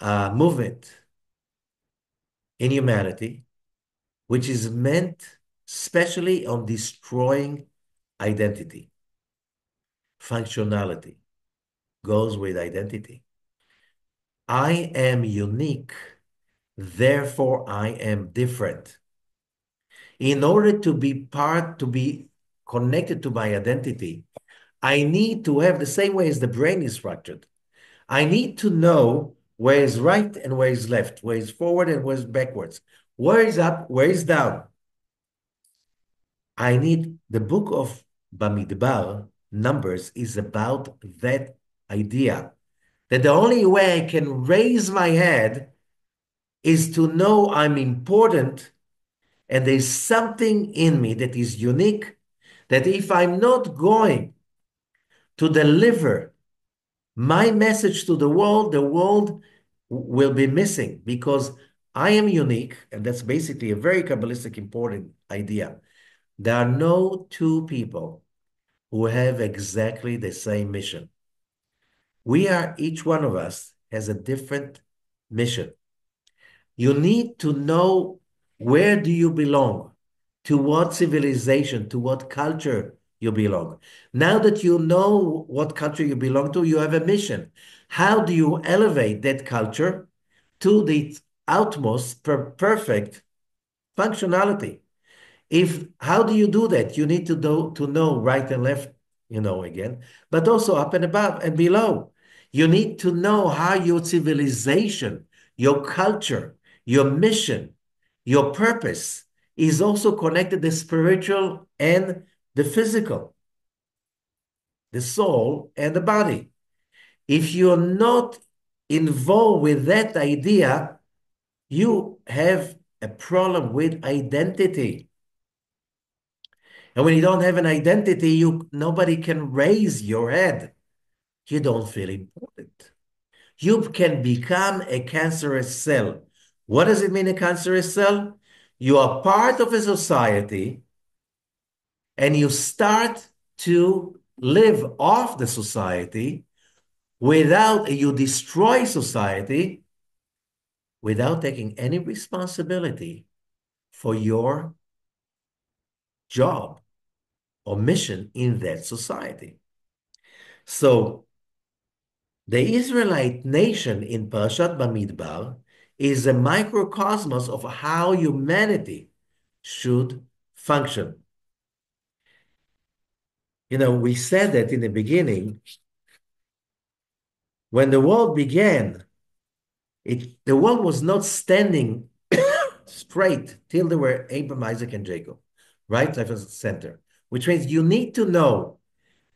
Speaker 1: movement in humanity, which is meant especially on destroying identity, functionality goes with identity. I am unique, therefore I am different. In order to be connected to my identity, I need to have the same way as the brain is structured. I need to know where is right and where is left, where is forward and where is backwards, where is up, where is down. I need the book of BaMidbar, Numbers, is about that idea that the only way I can raise my head is to know I'm important and there's something in me that is unique, that if I'm not going to deliver my message to the world will be missing because I am unique. And that's basically a very Kabbalistic important idea. There are no two people who have exactly the same mission. Each one of us has a different mission. You need to know where do you belong, to what civilization, to what culture you belong. Now that you know what culture you belong to, you have a mission. How do you elevate that culture to the utmost perfect functionality? How do you do that? You need to know right and left, again, but also up and above and below. You need to know how your civilization, your culture, your mission, your purpose is also connected the spiritual and the physical, the soul and the body. If you're not involved with that idea, you have a problem with identity. And when you don't have an identity, nobody can raise your head. You don't feel important. You can become a cancerous cell. What does it mean, a cancerous cell? You are part of a society and you start to live off the society you destroy society without taking any responsibility for your job or mission in that society. So the Israelite nation in Parashat BaMidbar is a microcosmos of how humanity should function. We said that in the beginning, when the world began, the world was not standing straight till there were Abraham, Isaac, and Jacob, right? Left, and center, which means you need to know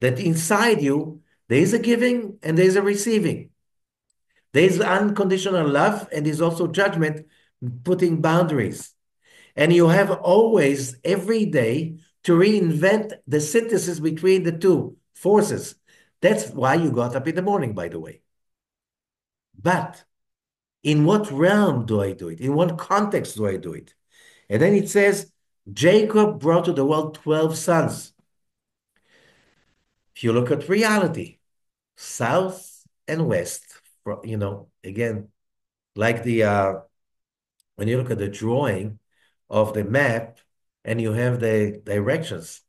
Speaker 1: that inside you, there is a giving and there is a receiving. There is unconditional love and there's also judgment, putting boundaries. And you have always, every day, to reinvent the synthesis between the two forces. That's why you got up in the morning, by the way. But in what realm do I do it? In what context do I do it? And then it says, Jacob brought to the world 12 sons. If you look at reality, south and west, again, like when you look at the drawing of the map and you have the directions,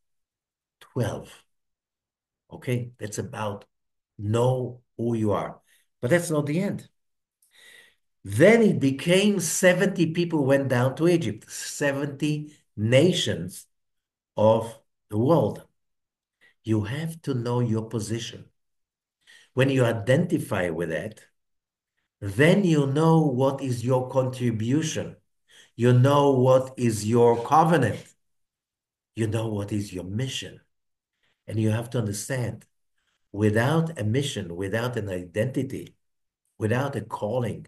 Speaker 1: 12. Okay, that's about know who you are. But that's not the end. Then it became 70 people went down to Egypt, 70 nations of the world. You have to know your position. When you identify with that, then you know what is your contribution. You know what is your covenant. You know what is your mission. And you have to understand, without a mission, without an identity, without a calling,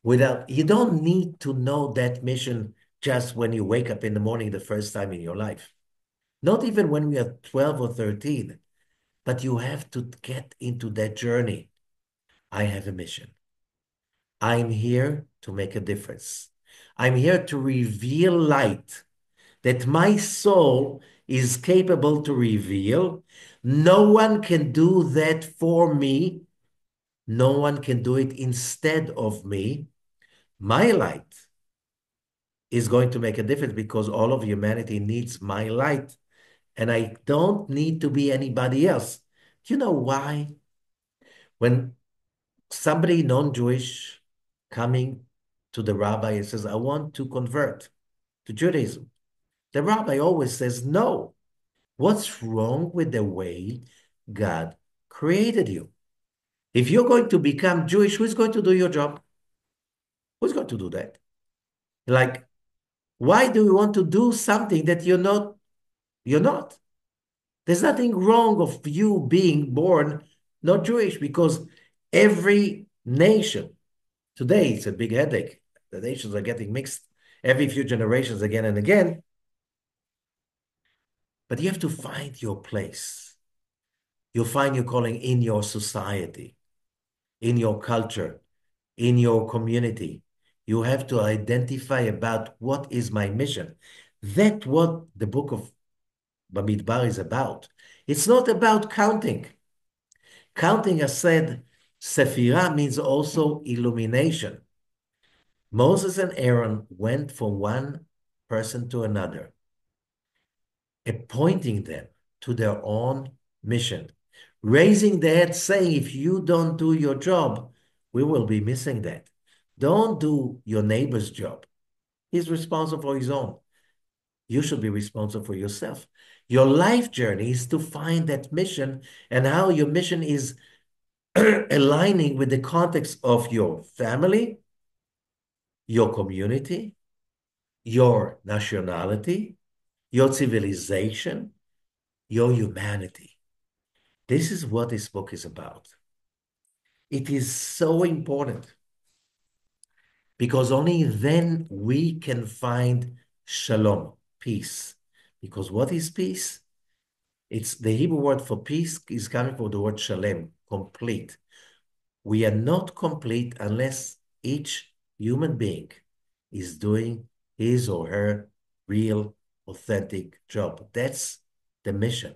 Speaker 1: you don't need to know that mission just when you wake up in the morning the first time in your life. Not even when we are 12 or 13, but you have to get into that journey. I have a mission. I'm here to make a difference. I'm here to reveal light that my soul is capable to reveal. No one can do that for me. No one can do it instead of me. My light is going to make a difference because all of humanity needs my light, and I don't need to be anybody else. Do you know why? When somebody non-Jewish coming to the rabbi and says, I want to convert to Judaism, the rabbi always says, no. What's wrong with the way God created you? If you're going to become Jewish, who's going to do your job? Who's going to do that? Like, why do you want to do something that you're not? You're not. There's nothing wrong of you being born not Jewish because every nation, today it's a big headache. The nations are getting mixed every few generations again and again. But you have to find your place. You find your calling in your society, in your culture, in your community. You have to identify about what is my mission. That's what the book of BaMidbar is about. It's not about counting. Counting, as said, Sephirah means also illumination. Moses and Aaron went from one person to another, appointing them to their own mission, raising the head, saying, if you don't do your job, we will be missing that. Don't do your neighbor's job. He's responsible for his own. You should be responsible for yourself. Your life journey is to find that mission and how your mission is aligning with the context of your family, your community, your nationality, your civilization, your humanity. This is what this book is about. It is so important because only then we can find shalom, peace. Because what is peace? It's the Hebrew word for peace is coming from the word shalem, complete. We are not complete unless each human being is doing his or her real, authentic job. That's the mission.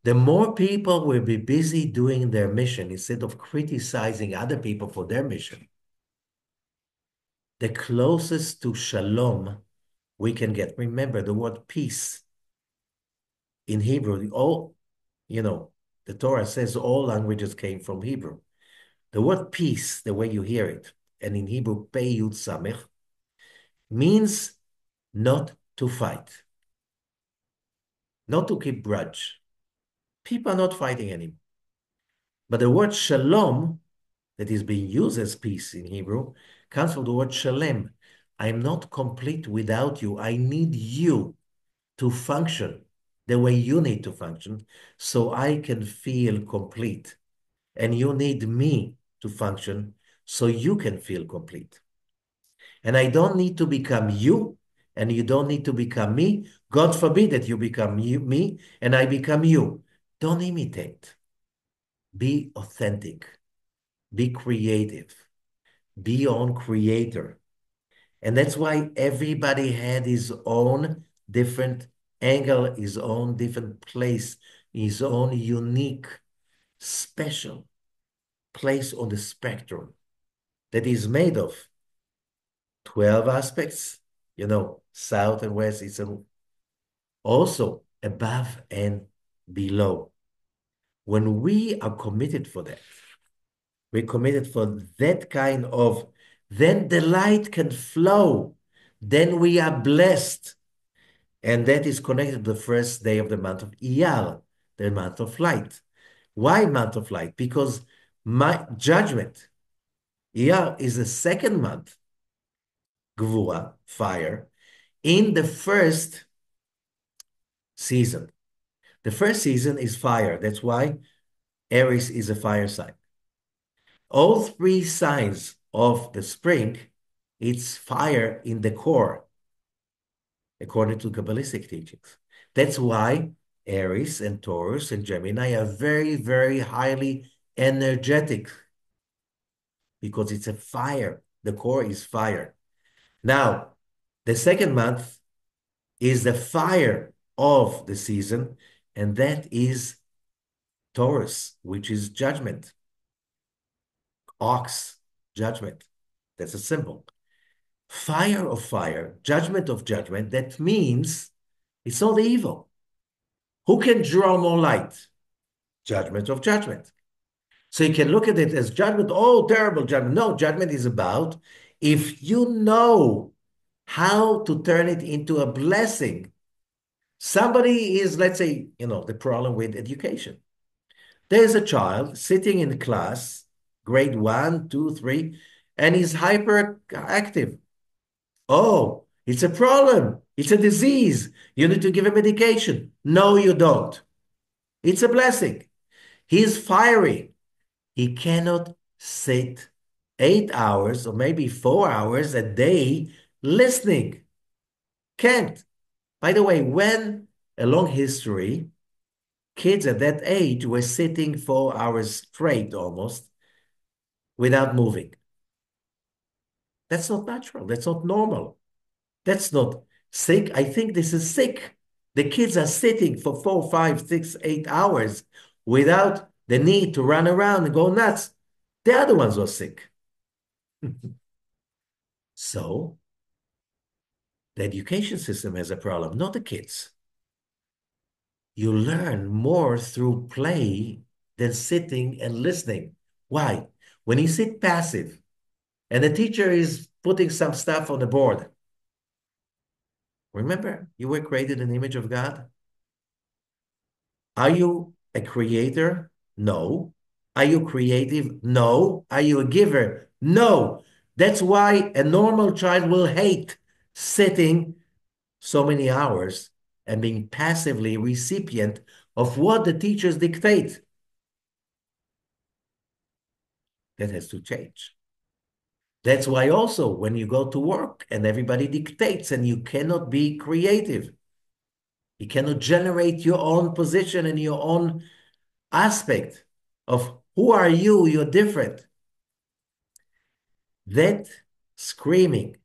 Speaker 1: The more people will be busy doing their mission instead of criticizing other people for their mission, the closest to shalom we can get. Remember the word peace in Hebrew, the Torah says all languages came from Hebrew. The word peace, the way you hear it, and in Hebrew, pei yud samech, means not to fight, not to keep grudge. People are not fighting anymore. But the word shalom, that is being used as peace in Hebrew, comes from the word shalem. I'm not complete without you. I need you to function the way you need to function so I can feel complete. And you need me to function so you can feel complete. And I don't need to become you, and you don't need to become me. God forbid that you become me, and I become you. Don't imitate. Be authentic. Be creative. Be your own creator. And that's why everybody had his own different angle, his own different place, his own unique, special place on the spectrum that is made of 12 aspects, south and west, it's also above and below. When we are committed for that, we're committed for that kind of, then the light can flow. Then we are blessed. And that is connected to the first day of the month of Iyar, the month of light. Why month of light? Because my judgment, Iyar is the second month, Gvura, fire, in the first season. The first season is fire. That's why Aries is a fire sign. All three signs of the spring, it's fire in the core, according to Kabbalistic teachings. That's why Aries and Taurus and Gemini are very, very highly energetic, because it's a fire. The core is fire. Now, the second month is the fire of the season, and that is Taurus, which is judgment. Ox, judgment. That's a symbol. Fire of fire, judgment of judgment. That means it's not evil. Who can draw more light? Judgment of judgment. So you can look at it as judgment. Oh, terrible judgment. No, judgment is about if you know how to turn it into a blessing. Somebody is, let's say, the problem with education. There's a child sitting in the class, grade 1, 2, 3, and he's hyperactive. Oh, it's a problem. It's a disease. You need to give him medication. No, you don't. It's a blessing. He's fiery. He cannot sit 8 hours or maybe 4 hours a day listening. Can't. By the way, when along history, kids at that age were sitting 4 hours straight almost without moving. That's not natural. That's not normal. That's not sick. I think this is sick. The kids are sitting for 4, 5, 6, 8 hours without the need to run around and go nuts. The other ones were sick. So the education system has a problem, not the kids. You learn more through play than sitting and listening. Why? When you sit passive and the teacher is putting some stuff on the board, remember, you were created in the image of God. Are you a creator? No. Are you creative? No. Are you a giver? No. That's why a normal child will hate sitting so many hours and being passively recipient of what the teachers dictate. That has to change. That's why also when you go to work and everybody dictates and you cannot be creative, you cannot generate your own position and your own aspect of who are you, you're different. That screaming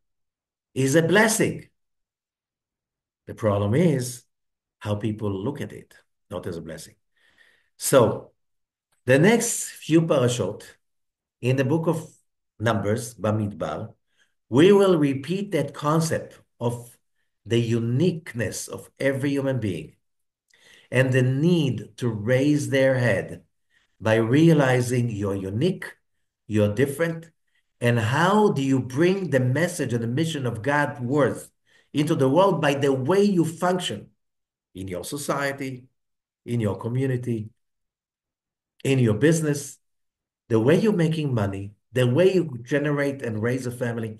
Speaker 1: is a blessing. The problem is how people look at it, not as a blessing. So the next few parashot in the book of Numbers, BaMidbar, we will repeat that concept of the uniqueness of every human being and the need to raise their head by realizing you're unique, you're different, and how do you bring the message and the mission of God's word into the world by the way you function in your society, in your community, in your business, the way you're making money, the way you generate and raise a family,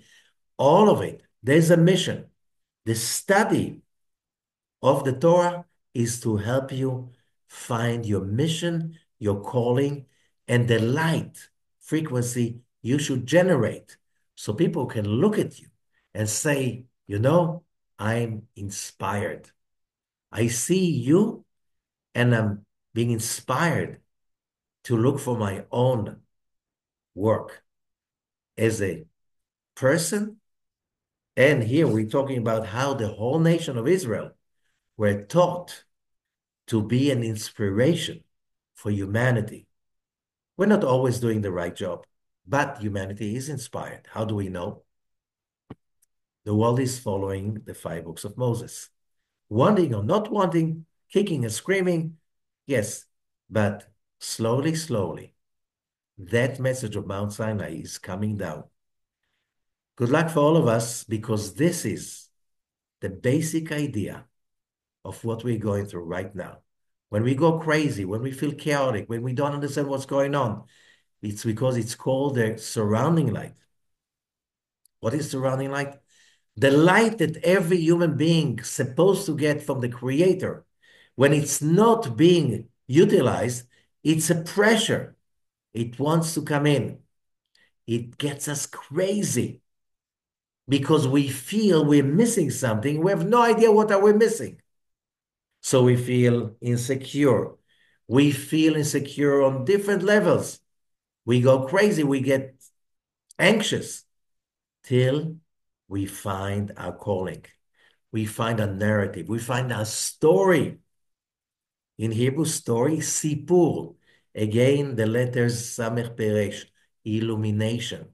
Speaker 1: all of it. There's a mission. The study of the Torah is to help you find your mission, your calling, and the light frequency you should generate so people can look at you and say, I'm inspired. I see you and I'm being inspired to look for my own work as a person. And here we're talking about how the whole nation of Israel were taught to be an inspiration for humanity. We're not always doing the right job, but humanity is inspired. How do we know? The world is following the 5 books of Moses. Wanting or not wanting, kicking and screaming, yes, but slowly, slowly, that message of Mount Sinai is coming down. Good luck for all of us, because this is the basic idea of what we're going through right now. When we go crazy, when we feel chaotic, when we don't understand what's going on, it's because it's called the surrounding light. What is surrounding light? The light that every human being is supposed to get from the Creator. When it's not being utilized, it's a pressure. It wants to come in. It gets us crazy because we feel we're missing something. We have no idea what are we missing. So we feel insecure. We feel insecure on different levels. We go crazy. We get anxious till we find our calling. We find a narrative. We find a story. In Hebrew, story, sipur. Again, the letters samech peresh, illumination.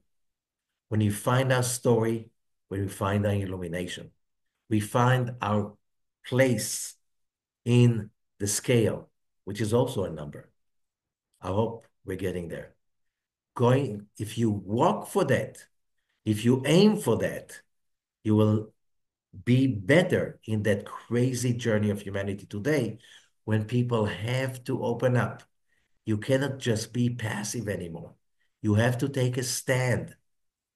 Speaker 1: When you find our story, when we find our illumination, we find our place in the scale, which is also a number. I hope we're getting there. If you walk for that, if you aim for that, you will be better in that crazy journey of humanity today when people have to open up. You cannot just be passive anymore. You have to take a stand.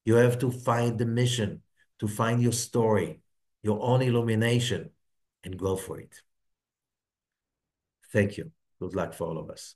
Speaker 1: You have to find the mission, to find your story, your own illumination, and go for it. Thank you. Good luck for all of us.